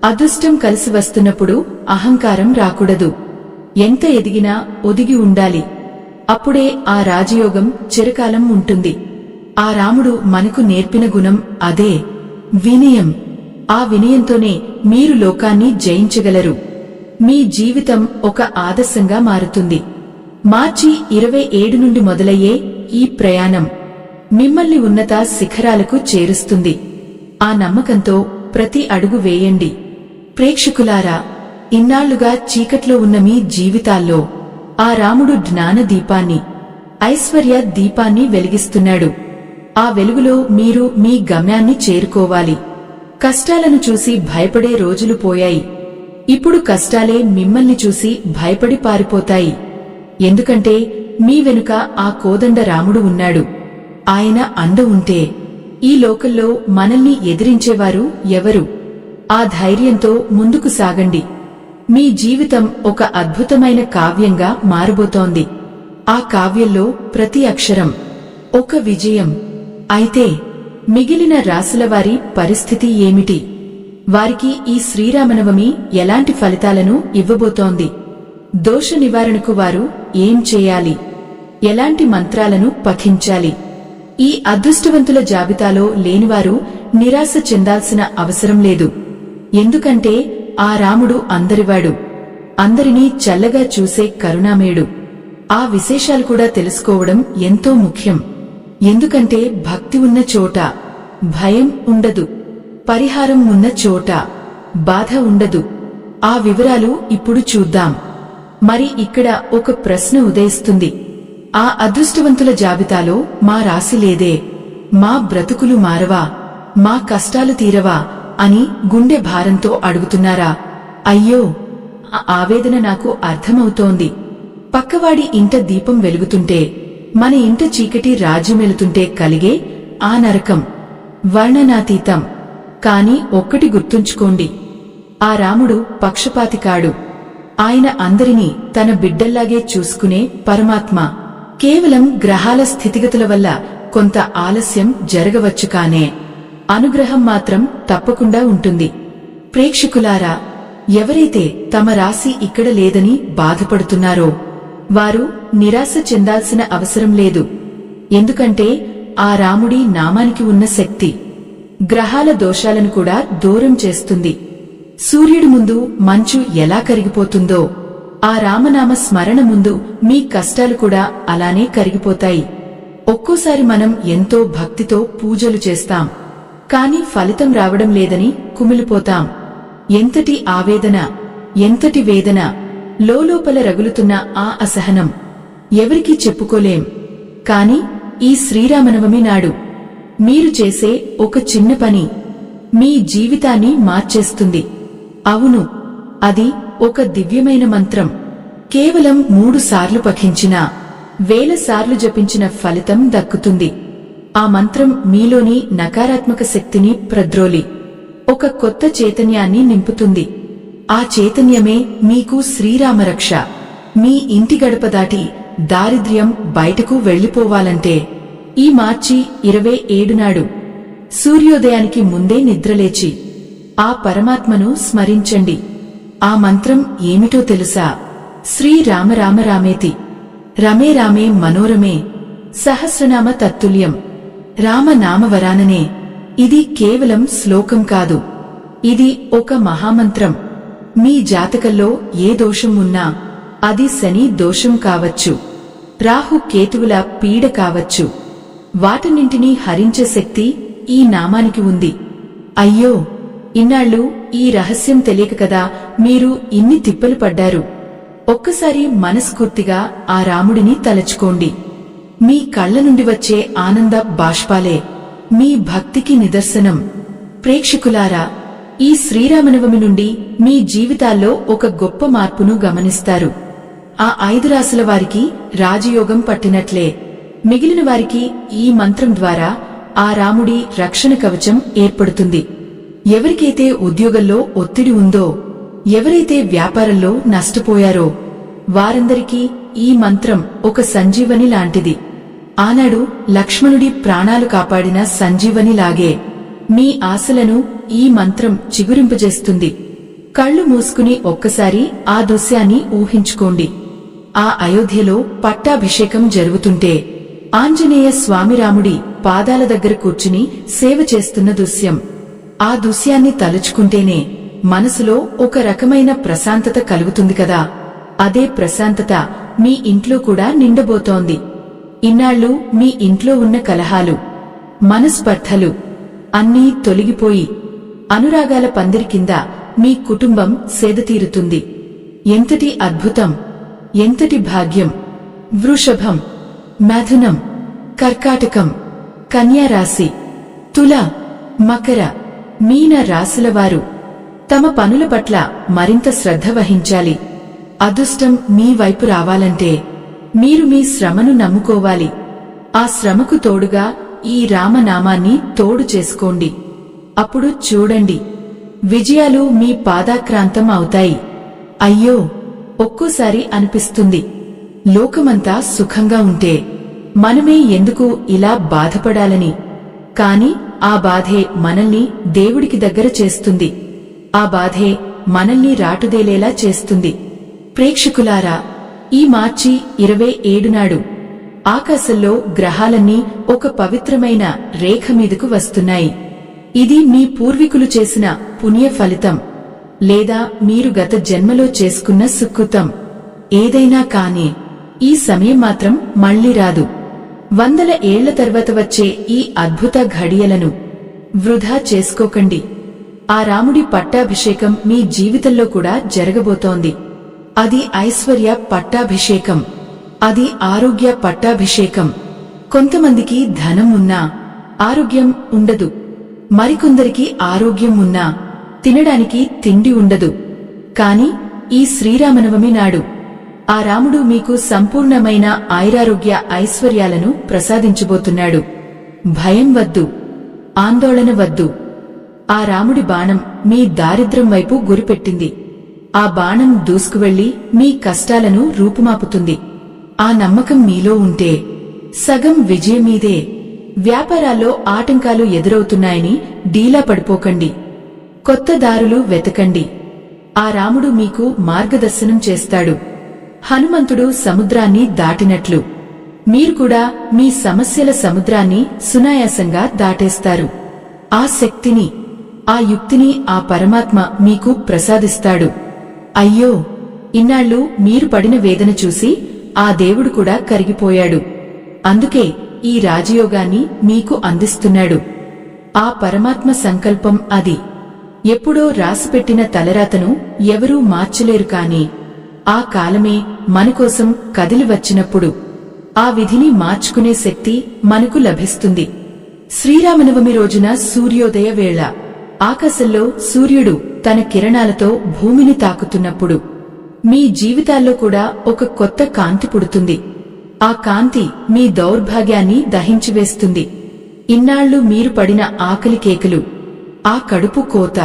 అదృష్టం కలిసి వస్తున్నప్పుడు అహంకారం రాకూడదు. ఎంత ఎదిగినా ఒదిగి ఉండాలి. అప్పుడే ఆ రాజయోగం చిరకాలం ఉంటుంది. ఆ రాముడు మనకు నేర్పిన గుణం అదే, వినయం. ఆ వినయంతోనే మీరు లోకాన్ని జయించగలరు. మీ జీవితం ఒక ఆదర్శంగా మారుతుంది. మార్చి 27 నుండి మొదలయ్యే ఈ ప్రయాణం మిమ్మల్ని ఉన్నత శిఖరాలకు చేరుస్తుంది. ఆ నమ్మకంతో ప్రతి అడుగు వేయండి. ప్రేక్షకులారా, ఇన్నాళ్లుగా చీకట్లో ఉన్న మీ జీవితాల్లో ఆ రాముడు జ్ఞాన దీపాన్ని, ఐశ్వర్య దీపాన్ని వెలిగిస్తున్నాడు. ఆ వెలుగులో మీరు మీ గమ్యాన్ని చేరుకోవాలి. కష్టాలను చూసి భయపడే రోజులు పోయాయి. ఇప్పుడు కష్టాలే మిమ్మల్ని చూసి భయపడి పారిపోతాయి. ఎందుకంటే మీ వెనుక ఆ కోదండ రాముడు ఉన్నాడు. ఆయన అండ ఉంటే ఈ లోకంలో మనల్ని ఎదిరించేవారు ఎవరు? ఆ ధైర్యంతో ముందుకు సాగండి. మీ జీవితం ఒక అద్భుతమైన కావ్యంగా మారబోతోంది. ఆ కావ్యంలో ప్రతి అక్షరం ఒక విజయం. అయితే మిగిలిన రాశుల వారి పరిస్థితి ఏమిటి? వారికి ఈ శ్రీరామనవమి ఎలాంటి ఫలితాలను ఇవ్వబోతోంది? దోష నివారణకు వారు ఏం చేయాలి? ఎలాంటి మంత్రాలను పఠించాలి? ఈ అదృష్టవంతుల జాబితాలో లేనివారు నిరాశ చెందాల్సిన అవసరం లేదు. ఎందుకంటే ఆ రాముడు అందరివాడు, అందరినీ చల్లగా చూసే కరుణామయుడు. ఆ విశేషాలు కూడా తెలుసుకోవడం ఎంతో ముఖ్యం. ఎందుకంటే భక్తి ఉన్న చోట భయం ఉండదు, పరిహారం ఉన్న చోట బాధ ఉండదు. ఆ వివరాలు ఇప్పుడు చూద్దాం. మరి ఇక్కడ ఒక ప్రశ్న ఉదయిస్తుంది. ఆ అదృష్టవంతుల జాబితాలో మా రాశి లేదే, మా బ్రతుకులు మారవా, మా కష్టాలు తీరవా అని గుండె భారంతో అడుగుతున్నారా? అయ్యో, ఆ ఆవేదన నాకు అర్థమవుతోంది. పక్కవాడి ఇంట దీపం వెలుగుతుంటే, మన ఇంట చీకటి రాజ్యమెలుతుంటే కలిగే ఆ నరకం వర్ణనాతీతం. కాని ఒక్కటి గుర్తుంచుకోండి, ఆ రాముడు పక్షపాతి కాడు. ఆయన అందరినీ తన బిడ్డల్లాగే చూసుకునే పరమాత్మ. కేవలం గ్రహాల స్థితిగతుల వల్ల కొంత ఆలస్యం జరగవచ్చు, కానే అనుగ్రహం మాత్రం తప్పకుండా ఉంటుంది. ప్రేక్షకులారా, ఎవరైతే తమ రాశి ఇక్కడ లేదని బాధపడుతున్నారో వారు నిరాశ చెందాల్సిన అవసరం లేదు. ఎందుకంటే ఆ రాముడి నామానికి ఉన్న శక్తి గ్రహాల దోషాలను కూడా దూరం చేస్తుంది. సూర్యుడి ముందు మంచు ఎలా కరిగిపోతుందో, ఆ రామనామ స్మరణ ముందు మీ కష్టాలు కూడా అలానే కరిగిపోతాయి. ఒక్కోసారి మనం ఎంతో భక్తితో పూజలు చేస్తాం, కాని ఫలితం రావడం లేదని కుమిలిపోతాం. ఎంతటి ఆవేదన, ఎంతటి వేదన, లోలోపల రగులుతున్న ఆ అసహనం ఎవరికీ చెప్పుకోలేం. కాని ఈ శ్రీరామనవమి నాడు మీరు చేసే ఒక చిన్న పని మీ జీవితాన్ని మార్చేస్తుంది. అవును, అది ఒక దివ్యమైన మంత్రం. కేవలం 3 సార్లు పఠించినా 1000 సార్లు జపించిన ఫలితం దక్కుతుంది. ఆ మంత్రం మీలోని నకారాత్మక శక్తిని ప్రద్రోలి ఒక కొత్త చైతన్యాన్ని నింపుతుంది. ఆ చైతన్యమే మీకు శ్రీరామరక్ష. మీ ఇంటి గడప దాటి దారిద్ర్యం బయటకు వెళ్లిపోవాలంటే ఈ మార్చి 27 నాడు సూర్యోదయానికి ముందే నిద్రలేచి ఆ పరమాత్మను స్మరించండి. ఆ మంత్రం ఏమిటో తెలుసా? శ్రీరామ రామ రామేతి రమే రామే మనోరమే సహస్రనామ తత్తుల్యం రామనామవరాననే. ఇది కేవలం శ్లోకం కాదు, ఇది ఒక మహామంత్రం. మీ జాతకంలో ఏ దోషం ఉన్నా అది శని దోషం కావచ్చు, రాహు కేతువుల పీడ కావచ్చు, వాటన్నింటినీ హరించే శక్తి ఈ నామానికి ఉంది. అయ్యో, ఇన్నాళ్ళు ఈ రహస్యం తెలియక కదా మీరు ఇన్ని తిప్పలు పడ్డారు. ఒక్కసారి మనస్ఫూర్తిగా ఆ రాముడిని తలచుకోండి. మీ కళ్ల నుండి వచ్చే ఆనంద బాష్పాలే మీ భక్తికి నిదర్శనం. ప్రేక్షకులారా, ఈ శ్రీరామనవమి నుండి మీ జీవితాల్లో ఒక గొప్ప మార్పును గమనిస్తారు. ఆ 5 రాశుల వారికి రాజయోగం పట్టినట్లే మిగిలిన వారికి ఈ మంత్రం ద్వారా ఆ రాముడి రక్షణ కవచం ఏర్పడుతుంది. ఎవరికైతే ఉద్యోగంలో ఒత్తిడి ఉందో, ఎవరైతే వ్యాపారంలో నష్టపోయారో వారందరికీ ఈ మంత్రం ఒక సంజీవని లాంటిది. ఆనాడు లక్ష్మణుడి ప్రాణాలు కాపాడిన సంజీవనిలాగే మీ ఆశలను ఈ మంత్రం చిగురింపజేస్తుంది. కళ్ళు మూసుకుని ఒక్కసారి ఆ దృశ్యాన్ని ఊహించుకోండి. ఆ అయోధ్యలో పట్టాభిషేకం జరుగుతుంటే ఆంజనేయ స్వామిరాముడి పాదాల దగ్గర కూర్చుని సేవ చేస్తున్న దృశ్యం. ఆ దృశ్యాన్ని తలుచుకుంటేనే మనసులో ఒక రకమైన ప్రశాంతత కలుగుతుంది కదా. అదే ప్రశాంతత మీ ఇంట్లో కూడా నిండబోతోంది. ఇన్నాళ్లు మీ ఇంట్లో ఉన్న కలహాలు, మనస్పర్ధలు అన్నీ తొలగిపోయి అనురాగాల పందిరి కింద మీ కుటుంబం సేదతీరుతుంది. ఎంతటి అద్భుతం, ఎంతటి భాగ్యం! వృషభం, మిథునం, కర్కాటకం, కన్యారాశి, తుల, మకర, మీన రాశులవారు తమ పనుల పట్ల మరింత శ్రద్ధ వహించాలి. అదృష్టం మీ వైపు రావాలంటే మీరు మీ శ్రమను నమ్ముకోవాలి. ఆ శ్రమకు తోడుగా ఈ రామనామాన్ని తోడు చేసుకోండి. అప్పుడు చూడండి, విజయాలు మీ పాదాక్రాంతం అవుతాయి. అయ్యో, ఒక్కోసారి అనిపిస్తుంది, లోకమంతా సుఖంగా ఉంటే మనమే ఎందుకు ఇలా బాధపడాలని. కాని ఆ బాధే మనల్ని దేవుడికి దగ్గర చేస్తుంది. ఆ బాధే మనల్ని రాటుదేలేలా చేస్తుంది. ప్రేక్షకులారా, ఈ మార్చి 27 నాడు ఆకాశంలో గ్రహాలన్నీ ఒక పవిత్రమైన రేఖ మీదకు వస్తున్నాయి. ఇది మీ పూర్వీకులు చేసిన పుణ్య ఫలితం, లేదా మీరు గత జన్మలో చేసుకున్న సుకృతం. ఏదైనా కానీ ఈ సమయం మాత్రం మళ్లీ రాదు. వందల ఏళ్ల తర్వాత వచ్చే ఈ అద్భుత ఘడియలను వృధా చేసుకోకండి. ఆ రాముడి పట్టాభిషేకం మీ జీవితంలో కూడా జరగబోతోంది. అది ఐశ్వర్య పట్టాభిషేకం, అది ఆరోగ్య పట్టాభిషేకం. కొంతమందికి ధనం ఉన్నా ఆరోగ్యం ఉండదు, మరికొందరికి ఆరోగ్యం ఉన్నా తినడానికి తిండి ఉండదు. కాని ఈ శ్రీరామనవమి నాడు ఆ రాముడు మీకు సంపూర్ణమైన ఆయురారోగ్య ఐశ్వర్యాలను ప్రసాదించబోతున్నాడు. భయం వద్దు, ఆందోళన వద్దు. ఆ రాముడి బాణం మీ దారిద్ర్యం వైపు గురిపెట్టింది. ఆ బాణం దూసుకువెళ్లి మీ కష్టాలను రూపుమాపుతుంది. ఆ నమ్మకం మీలో ఉంటే సగం విజయం మీదే. వ్యాపారాల్లో ఆటంకాలు ఎదురవుతున్నాయని డీలా పడిపోకండి. కొత్త దారులు వెతకండి. ఆ రాముడు మీకు మార్గదర్శనం చేస్తాడు. హనుమంతుడు సముద్రాన్ని దాటినట్లు మీరు కూడా మీ సమస్యల సముద్రాన్ని సునాయాసంగా దాటేస్తారు. ఆ శక్తిని, ఆ యుక్తిని ఆ పరమాత్మ మీకు ప్రసాదిస్తాడు. అయ్యో, ఇన్నాళ్లు మీరు పడిన వేదన చూసి ఆ దేవుడు కూడా కరిగిపోయాడు. అందుకే ఈ రాజయోగాన్ని మీకు అందిస్తున్నాడు. ఆ పరమాత్మ సంకల్పం అది. ఎప్పుడో రాసిపెట్టిన తలరాతను ఎవరూ మార్చలేరు. కాని ఆ కాలమే మనకోసం కదిలి వచ్చినప్పుడు ఆ విధిని మార్చుకునే శక్తి మనకు లభిస్తుంది. శ్రీరామనవమి రోజున సూర్యోదయ వేళ ఆకాశంలో సూర్యుడు తన కిరణాలతో భూమిని తాకుతున్నప్పుడు మీ జీవితాల్లో కూడా ఒక కొత్త కాంతి పుడుతుంది. ఆ కాంతి మీ దౌర్భాగ్యాన్ని దహించివేస్తుంది. ఇన్నాళ్లు మీరు పడిన ఆకలి కేకలు, ఆ కడుపు కోత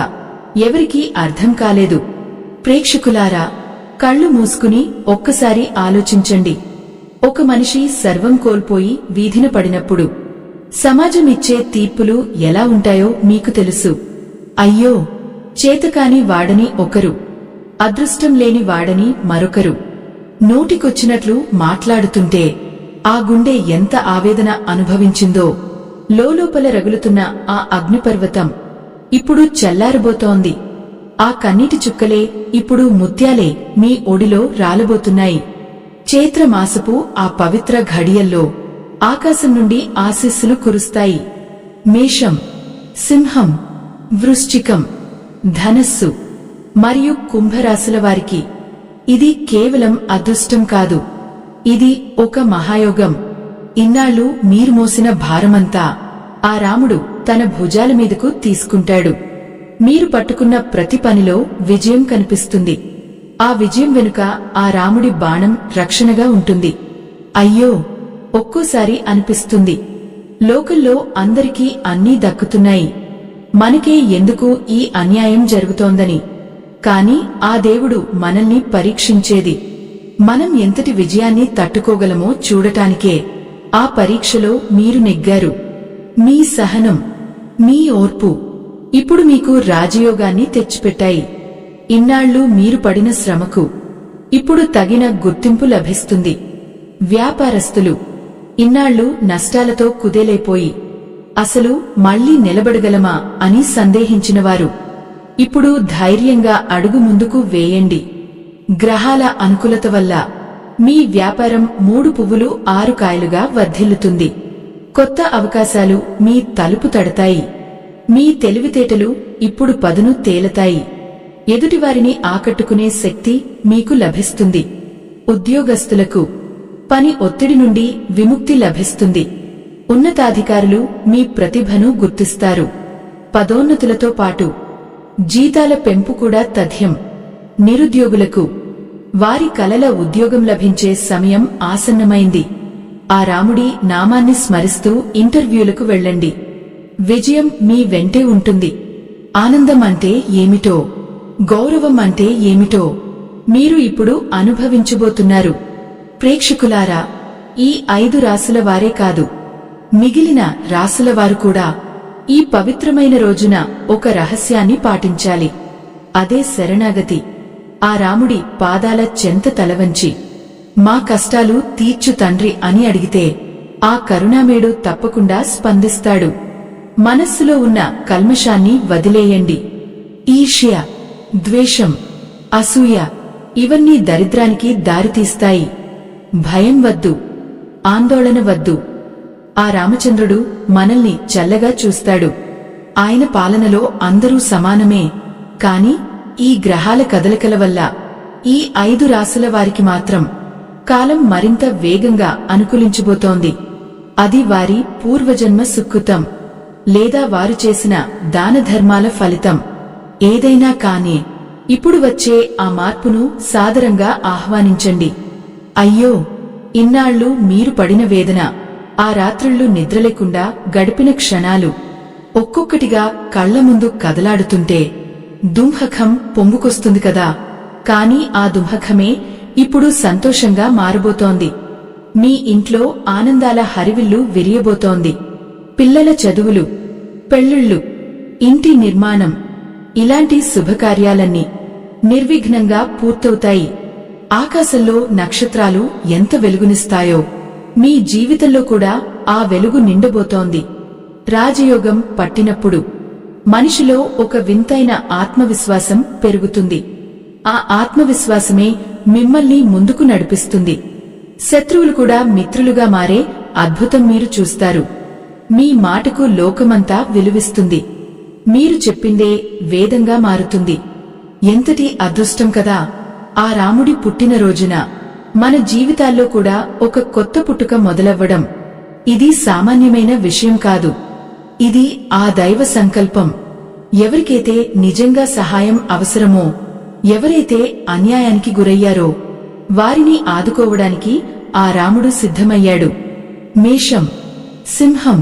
ఎవరికీ అర్థం కాలేదు. ప్రేక్షకులారా, కళ్ళు మూసుకుని ఒక్కసారి ఆలోచించండి. ఒక మనిషి సర్వం కోల్పోయి వీధిన పడినప్పుడు సమాజమిచ్చే తీర్పులు ఎలా ఉంటాయో మీకు తెలుసు. అయ్యో, చేతకాని వాడని ఒకరు, అదృష్టం లేని వాడని మరొకరు, నోటికొచ్చినట్లు మాట్లాడుతుంటే ఆ గుండె ఎంత ఆవేదన అనుభవించిందో. లోలోపల రగులుతున్న ఆ అగ్నిపర్వతం ఇప్పుడు చల్లారబోతోంది. ఆ కన్నీటి చుక్కలే ఇప్పుడు ముత్యాలే మీ ఒడిలో రాలబోతున్నాయి. చైత్రమాసపు ఆ పవిత్ర ఘడియల్లో ఆకాశం నుండి ఆశీస్సులు కురుస్తాయి. మేషం, సింహం, వృశ్చికం, ధనస్సు మరియు కుంభరాశుల వారికి ఇది కేవలం అదృష్టం కాదు, ఇది ఒక మహాయోగం. ఇన్నాళ్లు మీరు మోసిన భారమంతా ఆ రాముడు తన భుజాల మీదకు తీసుకుంటాడు. మీరు పట్టుకున్న ప్రతి పనిలో విజయం కనిపిస్తుంది. ఆ విజయం వెనుక ఆ రాముడి బాణం రక్షణగా ఉంటుంది. అయ్యో, ఒక్కోసారి అనిపిస్తుంది, లోకల్లో అందరికీ అన్నీ దక్కుతున్నాయి, మనకే ఎందుకు ఈ అన్యాయం జరుగుతోందని. కాని ఆ దేవుడు మనల్ని పరీక్షించేది మనం ఎంతటి విజయాన్ని తట్టుకోగలమో చూడటానికే. ఆ పరీక్షలో మీరు నెగ్గారు. మీ సహనం, మీ ఓర్పు ఇప్పుడు మీకు రాజయోగాన్ని తెచ్చిపెట్టాయి. ఇన్నాళ్లు మీరు పడిన శ్రమకు ఇప్పుడు తగిన గుర్తింపు లభిస్తుంది. వ్యాపారస్తులు ఇన్నాళ్లు నష్టాలతో కుదేలైపోయి అసలు మళ్లీ నిలబడగలమా అని సందేహించినవారు ఇప్పుడు ధైర్యంగా అడుగు ముందుకు వేయండి. గ్రహాల అనుకూలత వల్ల మీ వ్యాపారం 3 పువ్వులు 6 కాయలుగా వర్ధిల్లుతుంది. కొత్త అవకాశాలు మీ తలుపు తడతాయి. మీ తెలివితేటలు ఇప్పుడు పదును తేలతాయి. ఎదుటివారిని ఆకట్టుకునే శక్తి మీకు లభిస్తుంది. ఉద్యోగస్తులకు పని ఒత్తిడి నుండి విముక్తి లభిస్తుంది. ఉన్నతాధికారులు మీ ప్రతిభను గుర్తిస్తారు. పదోన్నతులతో పాటు జీతాల పెంపు కూడా తథ్యం. నిరుద్యోగులకు వారి కలల ఉద్యోగం లభించే సమయం ఆసన్నమైంది. ఆ రాముడి నామాన్ని స్మరిస్తూ ఇంటర్వ్యూలకు వెళ్ళండి. విజయం మీ వెంటే ఉంటుంది. ఆనందం అంటే ఏమిటో, గౌరవం అంటే ఏమిటో మీరు ఇప్పుడు అనుభవించబోతున్నారు. ప్రేక్షకులారా, ఈ 5 రాశుల వారే కాదు, మిగిలిన రాశుల వారు కూడా ఈ పవిత్రమైన రోజున ఒక రహస్యాన్ని పాటించాలి. అదే శరణాగతి. ఆ రాముడి పాదాల చెంత తలవంచి మా కష్టాలు తీర్చు తండ్రి అని అడిగితే ఆ కరుణామేడు తప్పకుండా స్పందిస్తాడు. మనస్సులో ఉన్న కల్మషాన్ని వదిలేయండి. ఈర్ష్య, ద్వేషం, అసూయ ఇవన్నీ దరిద్రానికి దారితీస్తాయి. భయం వద్దు, ఆందోళన వద్దు. ఆ రామచంద్రుడు మనల్ని చల్లగా చూస్తాడు. ఆయన పాలనలో అందరూ సమానమే. కాని ఈ గ్రహాల కదలికల వల్ల ఈ 5 రాశుల వారికి మాత్రం కాలం మరింత వేగంగా అనుకూలించబోతోంది. అది వారి పూర్వజన్మ సుకృతం, లేదా వారు చేసిన దానధర్మాల ఫలితం. ఏదైనా కానీ ఇప్పుడు వచ్చే ఆ మార్పును సాదరంగా ఆహ్వానించండి. అయ్యో, ఇన్నాళ్లు మీరు పడిన వేదన, ఆ రాత్రుళ్ళు నిద్రలేకుండా గడిపిన క్షణాలు ఒక్కొక్కటిగా కళ్ల ముందు కదలాడుతుంటే దుంహకం పొంగుకొస్తుంది కదా. కాని ఆ దుంహకమే ఇప్పుడు సంతోషంగా మారబోతోంది. మీ ఇంట్లో ఆనందాల హరివిల్లు విరియబోతోంది. పిల్లల చదువులు, పెళ్లిళ్లు, ఇంటి నిర్మాణం ఇలాంటి శుభకార్యాలన్నీ నిర్విఘ్నంగా పూర్తవుతాయి. ఆకాశంలో నక్షత్రాలు ఎంత వెలుగునిస్తాయో మీ జీవితంలో కూడా ఆ వెలుగు నిండబోతోంది. రాజయోగం పట్టినప్పుడు మనిషిలో ఒక వింతైన ఆత్మవిశ్వాసం పెరుగుతుంది. ఆ ఆత్మవిశ్వాసమే మిమ్మల్ని ముందుకు నడిపిస్తుంది. శత్రువులు కూడా మిత్రులుగా మారే అద్భుతం మీరు చూస్తారు. మీ మాటకు లోకమంతా విలువిస్తుంది. మీరు చెప్పిందే వేదంగా మారుతుంది. ఎంతటి అదృష్టం కదా. ఆ రాముడి పుట్టినరోజున మన జీవితాల్లో కూడా ఒక కొత్త పుట్టుక మొదలవ్వడం ఇది సామాన్యమైన విషయం కాదు. ఇది ఆ దైవ సంకల్పం. ఎవరికైతే నిజంగా సహాయం అవసరమో, ఎవరైతే అన్యాయానికి గురయ్యారో వారిని ఆదుకోవడానికి ఆ రాముడు సిద్ధమయ్యాడు. మేషం, సింహం,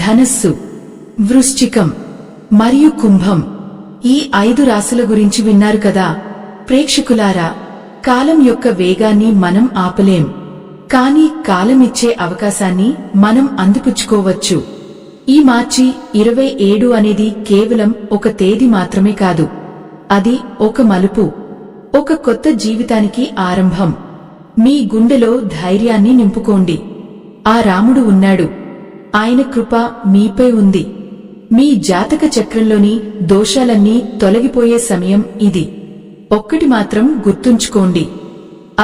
ధనస్సు, వృశ్చికం మరియు కుంభం ఈ 5 రాశుల గురించి విన్నారు కదా. ప్రేక్షకులారా, కాలం యొక్క వేగాన్ని మనం ఆపలేం. కాని కాలమిచ్చే అవకాశాన్ని మనం అందిపుచ్చుకోవచ్చు. ఈ మార్చి 27 అనేది కేవలం ఒక తేదీ మాత్రమే కాదు. అది ఒక మలుపు, ఒక కొత్త జీవితానికి ఆరంభం. మీ గుండెలో ధైర్యాన్ని నింపుకోండి. ఆ రాముడు ఉన్నాడు. ఆయన కృప మీపై ఉంది. మీ జాతక చక్రంలోని దోషాలన్నీ తొలగిపోయే సమయం ఇది. ఒక్కటి మాత్రం గుర్తుంచుకోండి,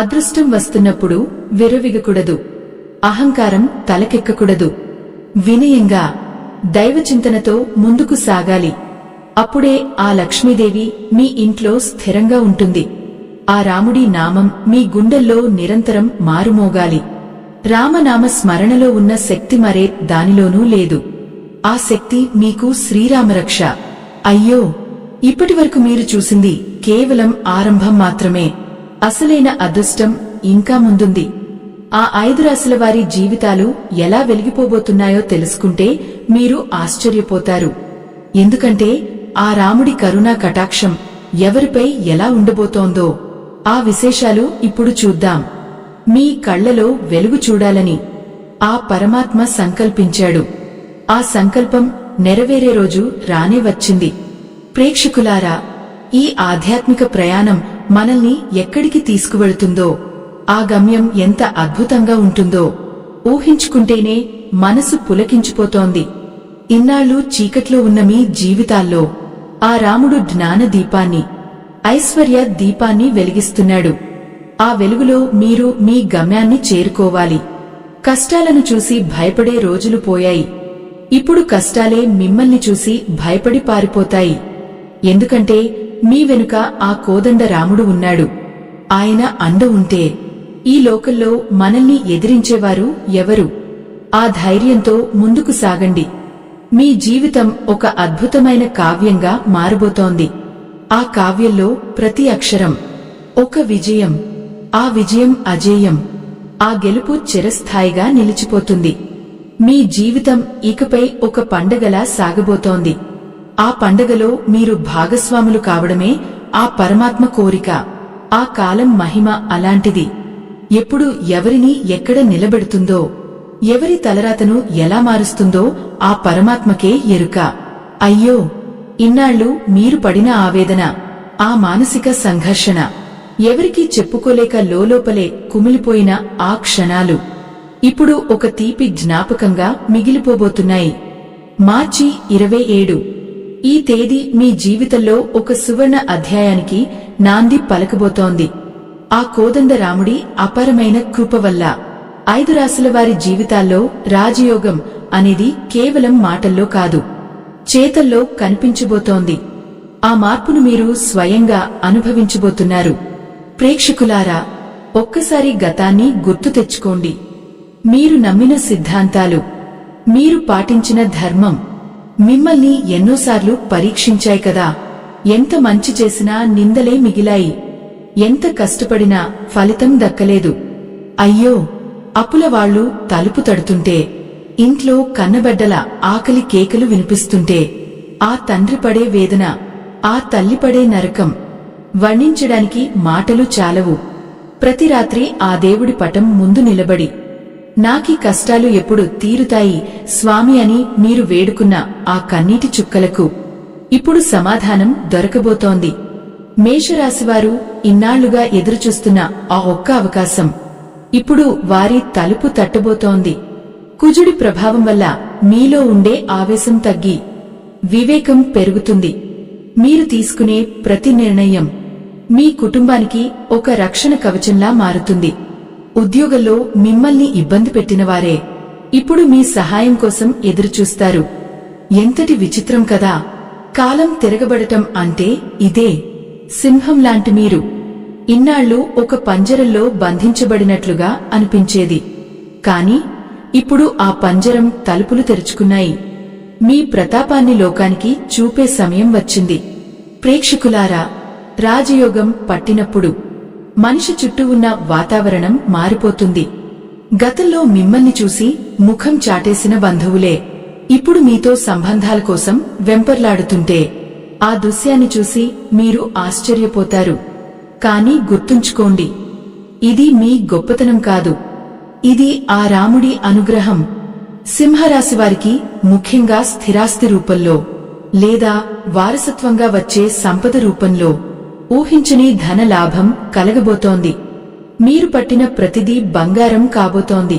అదృష్టం వస్తున్నప్పుడు విర్రవీగకూడదు, అహంకారం తలకెక్కకూడదు. వినయంగా దైవచింతనతో ముందుకు సాగాలి. అప్పుడే ఆ లక్ష్మీదేవి మీ ఇంట్లో స్థిరంగా ఉంటుంది. ఆ రాముడి నామం మీ గుండెల్లో నిరంతరం మారుమోగాలి. రామనామ స్మరణలో ఉన్న శక్తి మరే దానిలోనూ లేదు. ఆ శక్తి మీకు శ్రీరామరక్ష. అయ్యో, ఇప్పటివరకు మీరు చూసింది కేవలం ఆరంభం మాత్రమే. అసలైన అదృష్టం ఇంకా ముందుంది. ఆ 5 రాశుల వారి జీవితాలు ఎలా వెలిగిపోబోతున్నాయో తెలుసుకుంటే మీరు ఆశ్చర్యపోతారు. ఎందుకంటే ఆ రాముడి కరుణా కటాక్షం ఎవరిపై ఎలా ఉండబోతోందో ఆ విశేషాలు ఇప్పుడు చూద్దాం. మీ కళ్లలో వెలుగు చూడాలని ఆ పరమాత్మ సంకల్పించాడు. ఆ సంకల్పం నెరవేరే రోజు రానే వచ్చింది. ప్రేక్షకులారా, ఈ ఆధ్యాత్మిక ప్రయాణం మనల్ని ఎక్కడికి తీసుకువెళుతుందో, ఆ గమ్యం ఎంత అద్భుతంగా ఉంటుందో ఊహించుకుంటేనే మనసు పులకించిపోతోంది. ఇన్నాళ్లు చీకట్లో ఉన్న మీ జీవితాల్లో ఆ రాముడు జ్ఞాన దీపాన్ని, ఐశ్వర్య దీపాన్ని వెలిగిస్తున్నాడు. ఆ వెలుగులో మీరు మీ గమ్యాన్ని చేరుకోవాలి. కష్టాలను చూసి భయపడే రోజులు పోయాయి. ఇప్పుడు కష్టాలే మిమ్మల్ని చూసి భయపడి పారిపోతాయి. ఎందుకంటే మీ వెనుక ఆ కోదండ రాముడు ఉన్నాడు. ఆయన అండ ఉంటే ఈ లోకంలో మనల్ని ఎదిరించేవారు ఎవరు? ఆ ధైర్యంతో ముందుకు సాగండి. మీ జీవితం ఒక అద్భుతమైన కావ్యంగా మారబోతోంది. ఆ కావ్యంలో ప్రతి అక్షరం ఒక విజయం. ఆ విజయం అజేయం. ఆ గెలుపు చిరస్థాయిగా నిలిచిపోతుంది. మీ జీవితం ఇకపై ఒక పండగలా సాగబోతోంది. ఆ పండగలో మీరు భాగస్వాములు కావడమే ఆ పరమాత్మ కోరిక. ఆ కాలం మహిమ అలాంటిది. ఎప్పుడు ఎవరిని ఎక్కడ నిలబెడుతుందో, ఎవరి తలరాతను ఎలా మారుస్తుందో ఆ పరమాత్మకే ఎరుక. అయ్యో, ఇన్నాళ్లు మీరు పడిన ఆవేదన, ఆ మానసిక సంఘర్షణ, ఎవరికీ చెప్పుకోలేక లోలోపలే కుమిలిపోయిన ఆ క్షణాలు ఇప్పుడు ఒక తీపి జ్ఞాపకంగా మిగిలిపోబోతున్నాయి. మార్చి 27 ఈ తేదీ మీ జీవితంలో ఒక సువర్ణ అధ్యాయానికి నాంది పలకబోతోంది. ఆ కోదండ రాముడి అపారమైన కృప వల్ల 5 రాశుల వారి జీవితాల్లో రాజయోగం అనేది కేవలం మాటల్లో కాదు, చేతల్లో కనిపించబోతోంది. ఆ మార్పును మీరు స్వయంగా అనుభవించబోతున్నారు. ప్రేక్షకులారా, ఒక్కసారి గతాన్ని గుర్తు తెచ్చుకోండి. మీరు నమ్మిన సిద్ధాంతాలు, మీరు పాటించిన ధర్మం మిమ్మల్ని ఎన్నోసార్లు పరీక్షించాయి కదా. ఎంత మంచి చేసినా నిందలే మిగిలాయి. ఎంత కష్టపడినా ఫలితం దక్కలేదు. అయ్యో, అప్పులవాళ్లు తలుపు తడుతుంటే, ఇంట్లో కన్నబెడ్డల ఆకలి కేకలు వినిపిస్తుంటే, ఆ తండ్రి పడే వేదన, ఆ తల్లి పడే నరకం వర్ణించడానికి మాటలు చాలవు. ప్రతి రాత్రి ఆ దేవుడి పటం ముందు నిలబడి, నాకీ కష్టాలు ఎప్పుడు తీరుతాయి స్వామి అని మీరు వేడుకున్న ఆ కన్నీటి చుక్కలకు ఇప్పుడు సమాధానం దొరకబోతోంది. మేషరాశివారు ఇన్నాళ్లుగా ఎదురుచూస్తున్న ఆ ఒక్క అవకాశం ఇప్పుడు వారి తలుపు తట్టబోతోంది. కుజుడి ప్రభావం వల్ల మీలో ఉండే ఆవేశం తగ్గి వివేకం పెరుగుతుంది. మీరు తీసుకునే ప్రతి నిర్ణయం మీ కుటుంబానికి ఒక రక్షణ కవచంలా మారుతుంది. ఉద్యోగంలో మిమ్మల్ని ఇబ్బంది పెట్టినవారే ఇప్పుడు మీ సహాయం కోసం ఎదురుచూస్తారు. ఎంతటి విచిత్రం కదా. కాలం తిరగబడటం అంటే ఇదే. సింహం లాంటి మీరు ఇన్నాళ్లు ఒక పంజరంలో బంధించబడినట్లుగా అనిపించేది. కాని ఇప్పుడు ఆ పంజరం తలుపులు తెరుచుకున్నాయి. మీ ప్రతాపాన్ని లోకానికి చూపే సమయం వచ్చింది. ప్రేక్షకులారా, రాజయోగం పట్టినప్పుడు మనిషి చుట్టూ ఉన్న వాతావరణం మారిపోతుంది. గతంలో మిమ్మల్ని చూసి ముఖం చాటేసిన బంధువులే ఇప్పుడు మీతో సంబంధాల కోసం వెంపర్లాడుతుంటే ఆ దృశ్యాన్ని చూసి మీరు ఆశ్చర్యపోతారు. కాని గుర్తుంచుకోండి, ఇది మీ గొప్పతనం కాదు, ఇది ఆ రాముడి అనుగ్రహం. సింహరాశివారికి ముఖ్యంగా స్థిరాస్తి రూపంలో లేదా వారసత్వంగా వచ్చే సంపద రూపంలో ఊహించని ధన లాభం కలగబోతోంది. మీరు పట్టిన ప్రతిదీ బంగారం కాబోతోంది.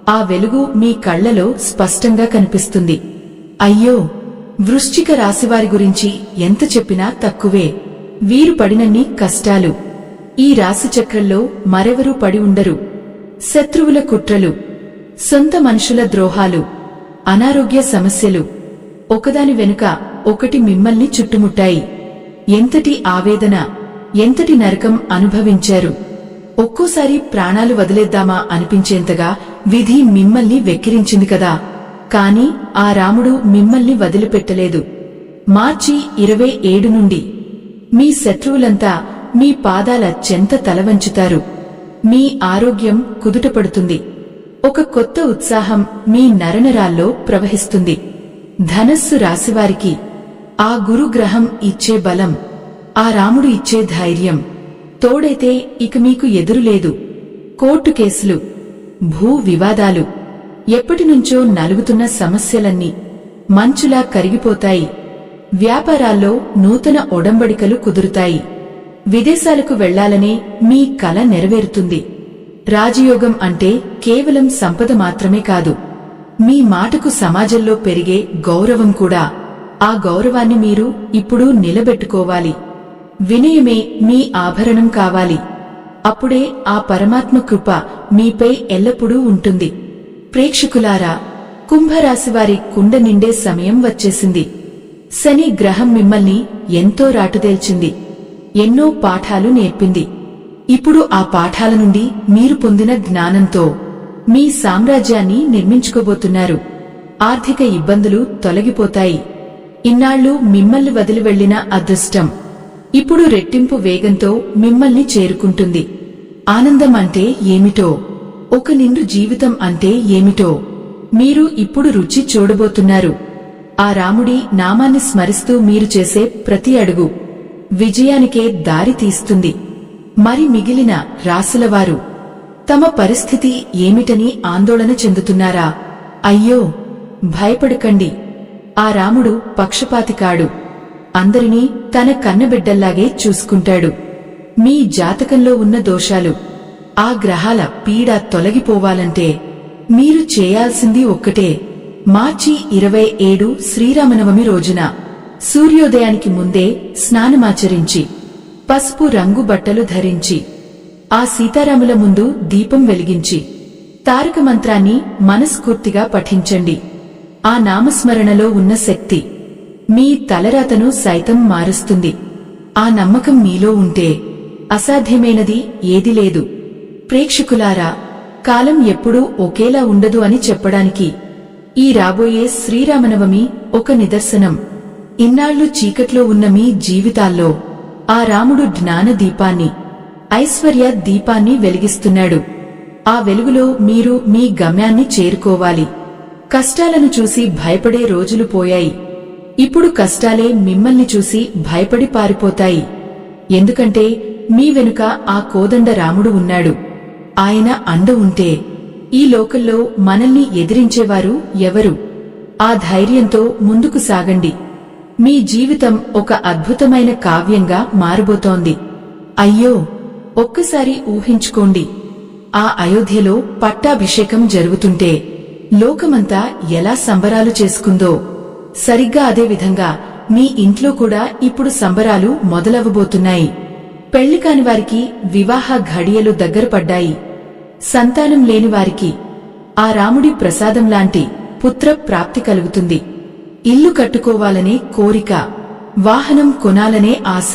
ఆ వెలుగు మీ కళ్లలో స్పష్టంగా కనిపిస్తుంది. అయ్యో, వృశ్చిక రాశివారి గురించి ఎంత చెప్పినా తక్కువే. వీరు పడినన్ని కష్టాలు ఈ రాశిచక్రంలో మరెవరూ పడి ఉండరు. శత్రువుల కుట్రలు, సొంత మనుషుల ద్రోహాలు, అనారోగ్య సమస్యలు ఒకదాని వెనుక ఒకటి మిమ్మల్ని చుట్టుముట్టాయి. ఎంతటి ఆవేదన, ఎంతటి నరకం అనుభవించారు. ఒక్కోసారి ప్రాణాలు వదిలేద్దామా అనిపించేంతగా విధి మిమ్మల్ని వెక్కిరించింది కదా. కాని ఆ రాముడు మిమ్మల్ని వదిలిపెట్టలేదు. మార్చి 27 నుండి మీ శత్రువులంతా మీ పాదాల చెంత తలవంచుతారు. మీ ఆరోగ్యం కుదుటపడుతుంది. ఒక కొత్త ఉత్సాహం మీ నరనరాల్లో ప్రవహిస్తుంది. ధనస్సు రాశివారికి ఆ గురుగ్రహం ఇచ్చే బలం, ఆ రాముడు ఇచ్చే ధైర్యం తోడైతే ఇక మీకు ఎదురులేదు. కోర్టు కేసులు, భూ వివాదాలు, ఎప్పటినుంచో నలుగుతున్న సమస్యలన్నీ మంచులా కరిగిపోతాయి. వ్యాపారాల్లో నూతన ఒడంబడికలు కుదురుతాయి. విదేశాలకు వెళ్లాలనే మీ కల నెరవేరుతుంది. రాజయోగం అంటే కేవలం సంపద మాత్రమే కాదు, మీ మాటకు సమాజంలో పెరిగే గౌరవం కూడా. ఆ గౌరవాన్ని మీరు ఇప్పుడు నిలబెట్టుకోవాలి. వినయమే మీ ఆభరణం కావాలి. అప్పుడే ఆ పరమాత్మ కృప మీపై ఎల్లప్పుడూ ఉంటుంది. ప్రేక్షకులారా, కుంభరాశివారి కుండ నిండే సమయం వచ్చేసింది. శని గ్రహం మిమ్మల్ని ఎంతో రాటుదేల్చింది. ఎన్నో పాఠాలు నేర్పింది. ఇప్పుడు ఆ పాఠాల నుండి మీరు పొందిన జ్ఞానంతో మీ సామ్రాజ్యాన్ని నిర్మించుకోబోతున్నారు. ఆర్థిక ఇబ్బందులు తొలగిపోతాయి. ఇన్నాళ్లు మిమ్మల్ని వదిలి వెళ్లిన అదృష్టం ఇప్పుడు రెట్టింపు వేగంతో మిమ్మల్ని చేరుకుంటుంది. ఆనందం అంటే ఏమిటో, ఒక నిండు జీవితం అంటే ఏమిటో మీరు ఇప్పుడు రుచి చూడబోతున్నారు. ఆ రాముడి నామాన్ని స్మరిస్తూ మీరు చేసే ప్రతి అడుగు విజయానికే దారి తీస్తుంది. మరి మిగిలిన రాశులవారు తమ పరిస్థితి ఏమిటని ఆందోళన చెందుతున్నారా? అయ్యో, భయపడకండి. ఆ రాముడు పక్షపాతి కాడు. అందరినీ తన కన్నబిడ్డల్లాగే చూసుకుంటాడు. మీ జాతకంలో ఉన్న దోషాలు, ఆ గ్రహాల పీడ తొలగిపోవాలంటే మీరు చేయాల్సింది ఒక్కటే. మార్చి 27 శ్రీరామనవమి రోజున సూర్యోదయానికి ముందే స్నానమాచరించి పసుపు రంగు బట్టలు ధరించి ఆ సీతారాముల ముందు దీపం వెలిగించి తారక మంత్రాన్ని మనస్ఫూర్తిగా పఠించండి. ఆ నామస్మరణలో ఉన్న శక్తి మీ తలరాతను సైతం మారుస్తుంది. ఆ నమ్మకం మీలో ఉంటే అసాధ్యమైనది ఏదీ లేదు. ప్రేక్షకులారా, కాలం ఎప్పుడూ ఒకేలా ఉండదు అని చెప్పడానికి ఈ రాబోయే శ్రీరామనవమి ఒక నిదర్శనం. ఇన్నాళ్లు చీకట్లో ఉన్న మీ జీవితాల్లో ఆ రాముడు జ్ఞాన దీపాన్ని, ఐశ్వర్య దీపాన్ని వెలిగిస్తున్నాడు. ఆ వెలుగులో మీరు మీ గమ్యాన్ని చేరుకోవాలి. కష్టాలను చూసి భయపడే రోజులు పోయాయి. ఇప్పుడు కష్టాలే మిమ్మల్ని చూసి భయపడి పారిపోతాయి. ఎందుకంటే మీ వెనుక ఆ కోదండ రాముడు ఉన్నాడు. ఆయన అండ ఉంటే ఈ లోకంలో మనల్ని ఎదిరించేవారు ఎవరు? ఆ ధైర్యంతో ముందుకు సాగండి. మీ జీవితం ఒక అద్భుతమైన కావ్యంగా మారబోతోంది. అయ్యో, ఒక్కసారి ఊహించుకోండి. ఆ అయోధ్యలో పట్టాభిషేకం జరుగుతుంటే లోకమంతా ఎలా సంబరాలు చేసుకుందో, సరిగ్గా అదేవిధంగా మీ ఇంట్లో కూడా ఇప్పుడు సంబరాలు మొదలవబోతున్నాయి. పెళ్లికాని వారికి వివాహ ఘడియలు దగ్గరపడ్డాయి. సంతానం లేని వారికి ఆ రాముడి ప్రసాదంలాంటి పుత్ర ప్రాప్తి కలుగుతుంది. ఇల్లు కట్టుకోవాలనే కోరిక, వాహనం కొనాలనే ఆశ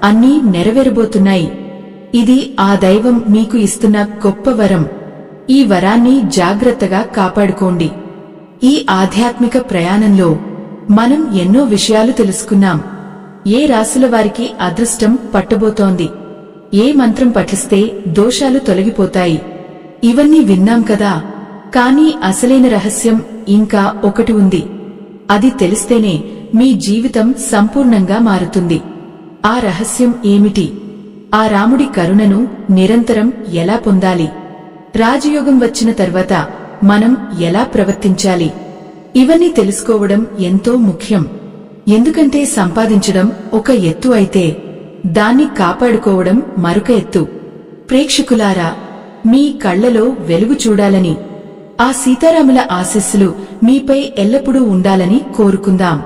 అన్నీ నెరవేరబోతున్నాయి. ఇది ఆ దైవం మీకు ఇస్తున్న గొప్ప వరం. ఈ వరాన్ని జాగ్రత్తగా కాపాడుకోండి. ఈ ఆధ్యాత్మిక ప్రయాణంలో మనం ఎన్నో విషయాలు తెలుసుకున్నాం. ఏ రాశుల వారికి అదృష్టం పట్టబోతోంది, ఏ మంత్రం పఠిస్తే దోషాలు తొలగిపోతాయి, ఇవన్నీ విన్నాం కదా. కానీ అసలైన రహస్యం ఇంకా ఒకటి ఉంది. అది తెలిస్తేనే మీ జీవితం సంపూర్ణంగా మారుతుంది. ఆ రహస్యం ఏమిటి? ఆ రాముడి కరుణను నిరంతరం ఎలా పొందాలి? రాజయోగం వచ్చిన తర్వాత మనం ఎలా ప్రవర్తించాలి? ఇవన్నీ తెలుసుకోవడం ఎంతో ముఖ్యం. ఎందుకంటే సంపాదించడం ఒక ఎత్తు అయితే దాన్ని కాపాడుకోవడం మరొక ఎత్తు. ప్రేక్షకులారా, మీ కళ్లలో వెలుగు చూడాలని, ఆ సీతారాముల ఆశీస్సులు మీపై ఎల్లప్పుడూ ఉండాలని కోరుకుందాం.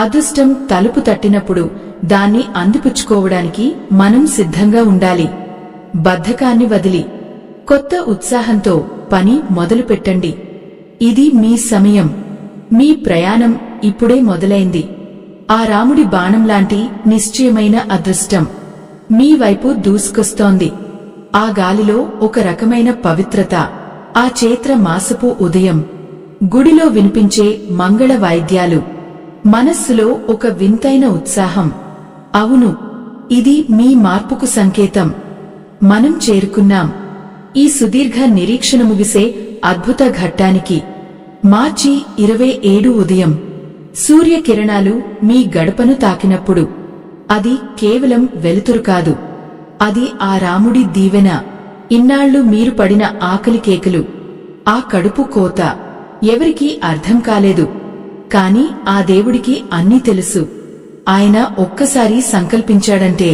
అదృష్టం తలుపు తట్టినప్పుడు దాన్ని అందిపుచ్చుకోవడానికి మనం సిద్ధంగా ఉండాలి. బద్ధకాన్ని వదిలి కొత్త ఉత్సాహంతో పని మొదలుపెట్టండి. ఇది మీ సమయం. మీ ప్రయాణం ఇప్పుడే మొదలైంది. ఆ రాముడి బాణంలాంటి నిశ్చయమైన అదృష్టం మీ వైపు దూసుకొస్తోంది. ఆ గాలిలో ఒక రకమైన పవిత్రత. ఆ చైత్ర మాసపు ఉదయం, గుడిలో వినిపించే మంగళ వాయిద్యాలు, మనస్సులో ఒక వింతైన ఉత్సాహం. అవును, ఇది మీ మార్పుకు సంకేతం. మనం చేరుకున్నాం ఈ సుదీర్ఘ నిరీక్షణ ముగిసే అద్భుత ఘట్టానికి. మార్చి 27 ఉదయం సూర్యకిరణాలు మీ గడపను తాకినప్పుడు అది కేవలం వెలుతురు కాదు, అది ఆ రాముడి దీవెన. ఇన్నాళ్లు మీరు పడిన ఆకలి కేకలు, ఆ కడుపు కోత ఎవరికీ అర్థం కాలేదు. కాని ఆ దేవుడికి అన్నీ తెలుసు. ఆయన ఒక్కసారి సంకల్పించాడంటే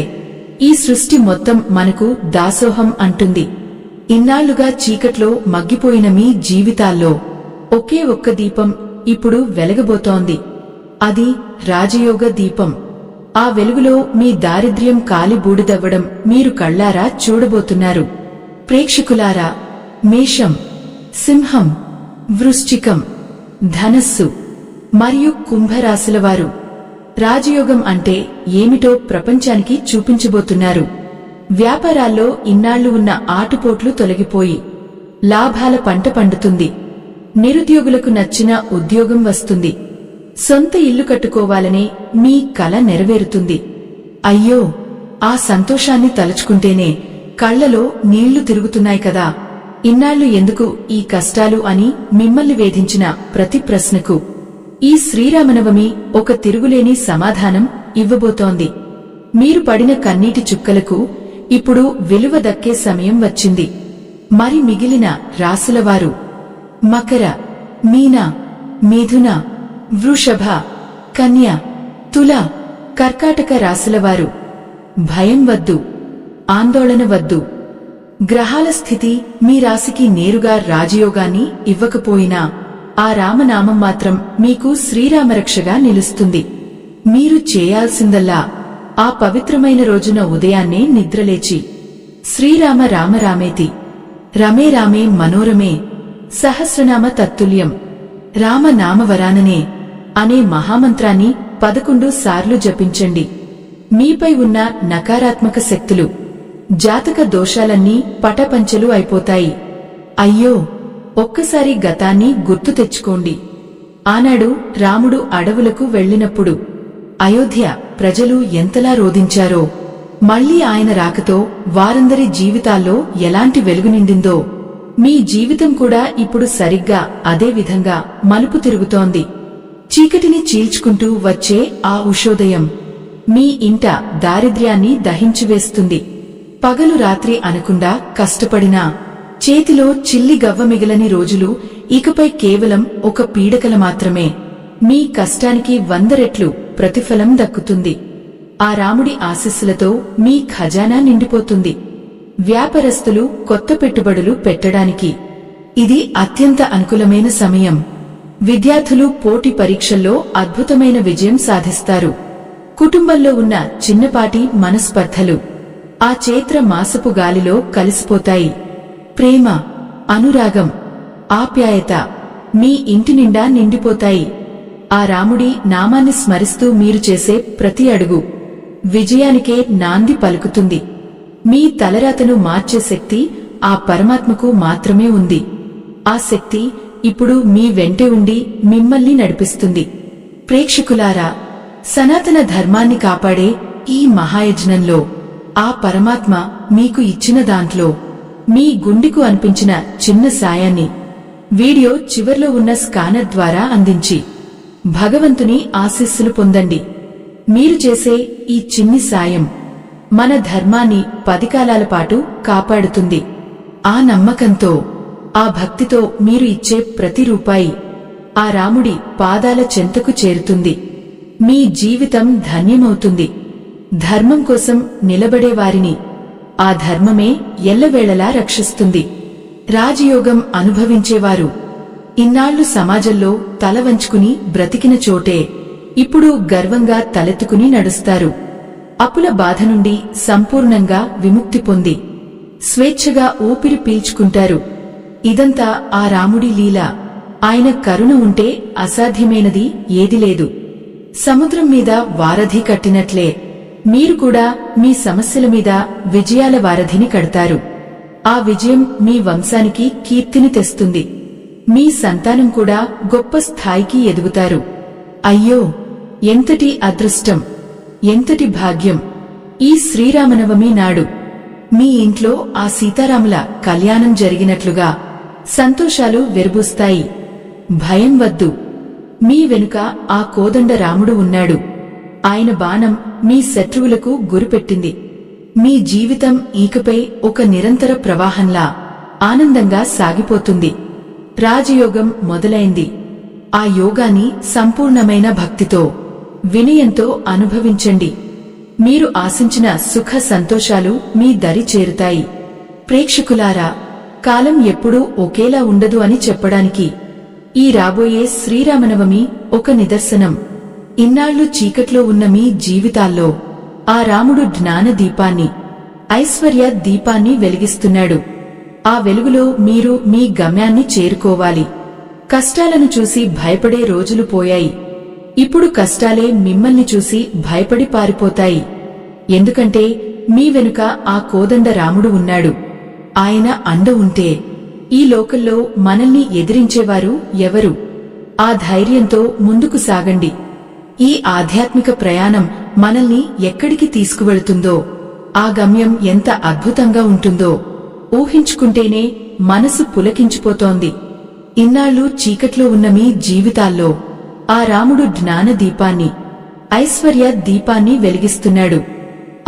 ఈ సృష్టి మొత్తం మనకు దాసోహం అంటుంది. ఇన్నాళ్లుగా చీకట్లో మగ్గిపోయిన మీ జీవితాల్లో ఒకే ఒక్క దీపం ఇప్పుడు వెలగబోతోంది. అది రాజయోగ దీపం. ఆ వెలుగులో మీ దారిద్ర్యం కాలి బూడిదవ్వడం మీరు కళ్లారా చూడబోతున్నారు. ప్రేక్షకులారా, మేషం, సింహం, వృశ్చికం, ధనస్సు మరియు కుంభరాశులవారు రాజయోగం అంటే ఏమిటో ప్రపంచానికి చూపించబోతున్నారు. వ్యాపారాల్లో ఇన్నాళ్లు ఉన్న ఆటుపోట్లు తొలగిపోయి లాభాల పంట పండుతుంది. నిరుద్యోగులకు నచ్చిన ఉద్యోగం వస్తుంది. సొంత ఇల్లు కట్టుకోవాలనే మీ కల నెరవేరుతుంది. అయ్యో, ఆ సంతోషాన్ని తలుచుకుంటేనే కళ్లలో నీళ్లు తిరుగుతున్నాయి కదా. ఇన్నాళ్లు ఎందుకు ఈ కష్టాలు అని మిమ్మల్ని వేధించిన ప్రతి ప్రశ్నకు ఈ శ్రీరామనవమి ఒక తిరుగులేని సమాధానం ఇవ్వబోతోంది. మీరు పడిన కన్నీటి చుక్కలకు ఇప్పుడు విలువ దక్కే సమయం వచ్చింది. మరి మిగిలిన రాశులవారు మకర, మీన, మిథున, వృషభ, కన్య, తుల, కర్కాటక రాశులవారు భయం వద్దు, ఆందోళన వద్దు. గ్రహాల స్థితి మీ రాశికి నేరుగా రాజయోగాన్ని ఇవ్వకపోయినా ఆ రామనామం మాత్రం మీకు శ్రీరామరక్షగా నిలుస్తుంది. మీరు చేయాల్సిందల్లా ఆ పవిత్రమైన రోజున ఉదయాన్నే నిద్రలేచి శ్రీరామ రామ రామేతి రమే రామే మనోరమే సహస్రనామ తత్తుల్యం రామనామవరాననే అనే మహామంత్రాన్ని 11 సార్లు జపించండి. మీపై ఉన్న నకారాత్మక శక్తులు, జాతక దోషాలన్నీ పటపంచలు అయిపోతాయి. అయ్యో, ఒక్కసారి గతాన్ని గుర్తు తెచ్చుకోండి. ఆనాడు రాముడు అడవులకు వెళ్లినప్పుడు అయోధ్య ప్రజలు ఎంతలా రోదించారో, మళ్లీ ఆయన రాకతో వారందరి జీవితాల్లో ఎలాంటి వెలుగు నిండిందో, మీ జీవితం కూడా ఇప్పుడు సరిగ్గా అదే విధంగా మలుపు తిరుగుతోంది. చీకటిని చీల్చుకుంటూ వచ్చే ఆ ఉషోదయం మీ ఇంట దారిద్ర్యాన్ని దహించివేస్తుంది. పగలు రాత్రి అనకుండా కష్టపడినా చేతిలో చిల్లి గవ్వ మిగలని రోజులు ఇకపై కేవలం ఒక పీడకల మాత్రమే. మీ కష్టానికి 100 రెట్లు ప్రతిఫలం దక్కుతుంది. ఆ రాముడి ఆశీస్సులతో మీ ఖజానా నిండిపోతుంది. వ్యాపారస్తులు కొత్త పెట్టుబడులు పెట్టడానికి ఇది అత్యంత అనుకూలమైన సమయం. విద్యార్థులు పోటీ పరీక్షల్లో అద్భుతమైన విజయం సాధిస్తారు. కుటుంబంలో ఉన్న చిన్నపాటి మనస్పర్ధలు ఆ చైత్ర మాసపు గాలిలో కలిసిపోతాయి. ప్రేమ, అనురాగం, ఆప్యాయత మీ ఇంటి నిండా నిండిపోతాయి. ఆ రాముడి నామాన్ని స్మరిస్తూ మీరు చేసే ప్రతి అడుగు విజయానికే నాంది పలుకుతుంది. మీ తలరాతను మార్చే శక్తి ఆ పరమాత్మకు మాత్రమే ఉంది. ఆ శక్తి ఇప్పుడు మీ వెంటే ఉండి మిమ్మల్ని నడిపిస్తుంది. ప్రేక్షకులారా, సనాతన ధర్మాన్ని కాపాడే ఈ మహాయజ్ఞంలో ఆ పరమాత్మ మీకు ఇచ్చిన దాంట్లో మీ గుండెకు అనిపించిన చిన్న సాయాన్ని వీడియో చివర్లో ఉన్న స్కానర్ ద్వారా అందించి భగవంతుని ఆశీస్సులు పొందండి. మీరు చేసే ఈ చిన్ని సాయం మన ధర్మాన్ని 10 కాలాల పాటు కాపాడుతుంది. ఆ నమ్మకంతో, ఆ భక్తితో మీరు ఇచ్చే ప్రతి రూపాయి ఆ రాముడి పాదాల చెంతకు చేరుతుంది. మీ జీవితం ధన్యమవుతుంది. ధర్మం కోసం నిలబడేవారిని ఆ ధర్మమే ఎల్లవేళలా రక్షిస్తుంది. రాజయోగం అనుభవించేవారు ఇన్నాళ్లు సమాజంలో తల వంచుకుని బ్రతికిన చోటే ఇప్పుడు గర్వంగా తలెత్తుకుని నడుస్తారు. అప్పుల బాధ నుండి సంపూర్ణంగా విముక్తి పొంది స్వేచ్ఛగా ఊపిరి పీల్చుకుంటారు. ఇదంతా ఆ రాముడి లీల. ఆయన కరుణ ఉంటే అసాధ్యమైనది ఏదీ లేదు. సముద్రం మీద వారధి కట్టినట్లే మీరు కూడా మీ సమస్యల మీద విజయాల వారధిని కడతారు. ఆ విజయం మీ వంశానికి కీర్తిని తెస్తుంది. మీ సంతానం కూడా గొప్ప స్థాయికి ఎదుగుతారు. అయ్యో, ఎంతటి అదృష్టం, ఎంతటి భాగ్యం! ఈ శ్రీరామనవమి నాడు మీ ఇంట్లో ఆ సీతారాముల కళ్యాణం జరిగినట్లుగా సంతోషాలు వెర్బూస్తాయి. భయం వద్దు. మీ వెనుక ఆ కోదండ రాముడు ఉన్నాడు. ఆయన బాణం మీ శత్రువులకు గురిపెట్టింది. మీ జీవితం ఈకపై ఒక నిరంతర ప్రవాహంలా ఆనందంగా సాగిపోతుంది. రాజయోగం మొదలైంది. ఆ యోగాన్ని సంపూర్ణమైన భక్తితో, వినయంతో అనుభవించండి. మీరు ఆశించిన సుఖ సంతోషాలు మీ దరి చేరుతాయి. ప్రేక్షకులారా, కాలం ఎప్పుడూ ఒకేలా ఉండదు అని చెప్పడానికి ఈ రాబోయే శ్రీరామనవమి ఒక నిదర్శనం. ఇన్నాళ్లు చీకట్లో ఉన్న మీ జీవితాల్లో ఆ రాముడు జ్ఞాన దీపాన్ని, ఐశ్వర్య దీపాన్ని వెలిగిస్తున్నాడు. ఆ వెలుగులో మీరు మీ గమ్యాన్ని చేరుకోవాలి. కష్టాలను చూసి భయపడే రోజులు పోయాయి. ఇప్పుడు కష్టాలే మిమ్మల్ని చూసి భయపడి పారిపోతాయి. ఎందుకంటే మీ వెనుక ఆ కోదండ రాముడు ఉన్నాడు. ఆయన అండ ఉంటే ఈ లోకంలో మనల్ని ఎదిరించేవారు ఎవరు? ఆ ధైర్యంతో ముందుకు సాగండి. ఈ ఆధ్యాత్మిక ప్రయాణం మనల్ని ఎక్కడికి తీసుకువెళుతుందో, ఆ గమ్యం ఎంత అద్భుతంగా ఉంటుందో ఊహించుకుంటేనే మనసు పులకించిపోతోంది. ఇన్నాళ్లు చీకట్లో ఉన్న మీ జీవితాల్లో ఆ రాముడు జ్ఞాన దీపాన్ని, ఐశ్వర్య దీపాన్ని వెలిగిస్తున్నాడు.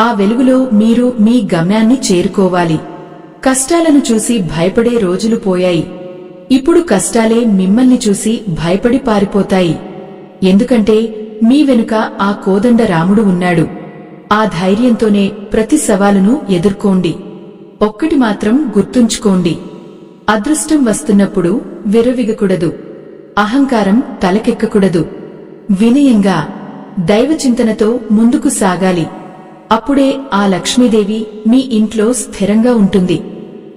ఆ వెలుగులో మీరు మీ గమ్యాన్ని చేరుకోవాలి. కష్టాలను చూసి భయపడే రోజులు పోయాయి. ఇప్పుడు కష్టాలే మిమ్మల్ని చూసి భయపడి పారిపోతాయి. ఎందుకంటే మీ వెనుక ఆ కోదండ రాముడు ఉన్నాడు. ఆ ధైర్యంతోనే ప్రతి సవాలును ఎదుర్కోండి. ఒక్కటి మాత్రం గుర్తుంచుకోండి, అదృష్టం వస్తున్నప్పుడు విర్రవీగకూడదు. అహంకారం తలకెక్కకూడదు. వినయంగా, దైవచింతనతో ముందుకు సాగాలి. అప్పుడే ఆ లక్ష్మీదేవి మీ ఇంట్లో స్థిరంగా ఉంటుంది.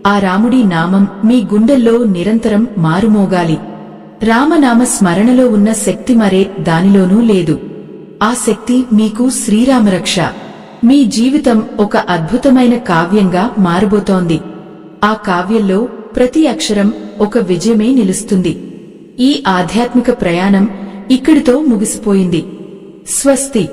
ఆ రాముడి నామం మీ గుండెల్లో నిరంతరం మారుమోగాలి. రామనామ స్మరణలో ఉన్న శక్తి మరే దానిలోనూ లేదు. ఆ శక్తి మీకు శ్రీరామరక్ష. మీ జీవితం ఒక అద్భుతమైన కావ్యంగా మారబోతోంది. ఆ కావ్యంలో ప్రతి అక్షరం ఒక విజయమే నిలుస్తుంది. ఈ ఆధ్యాత్మిక ప్రయాణం ఇక్కడితో ముగిసిపోయింది. స్వస్తి.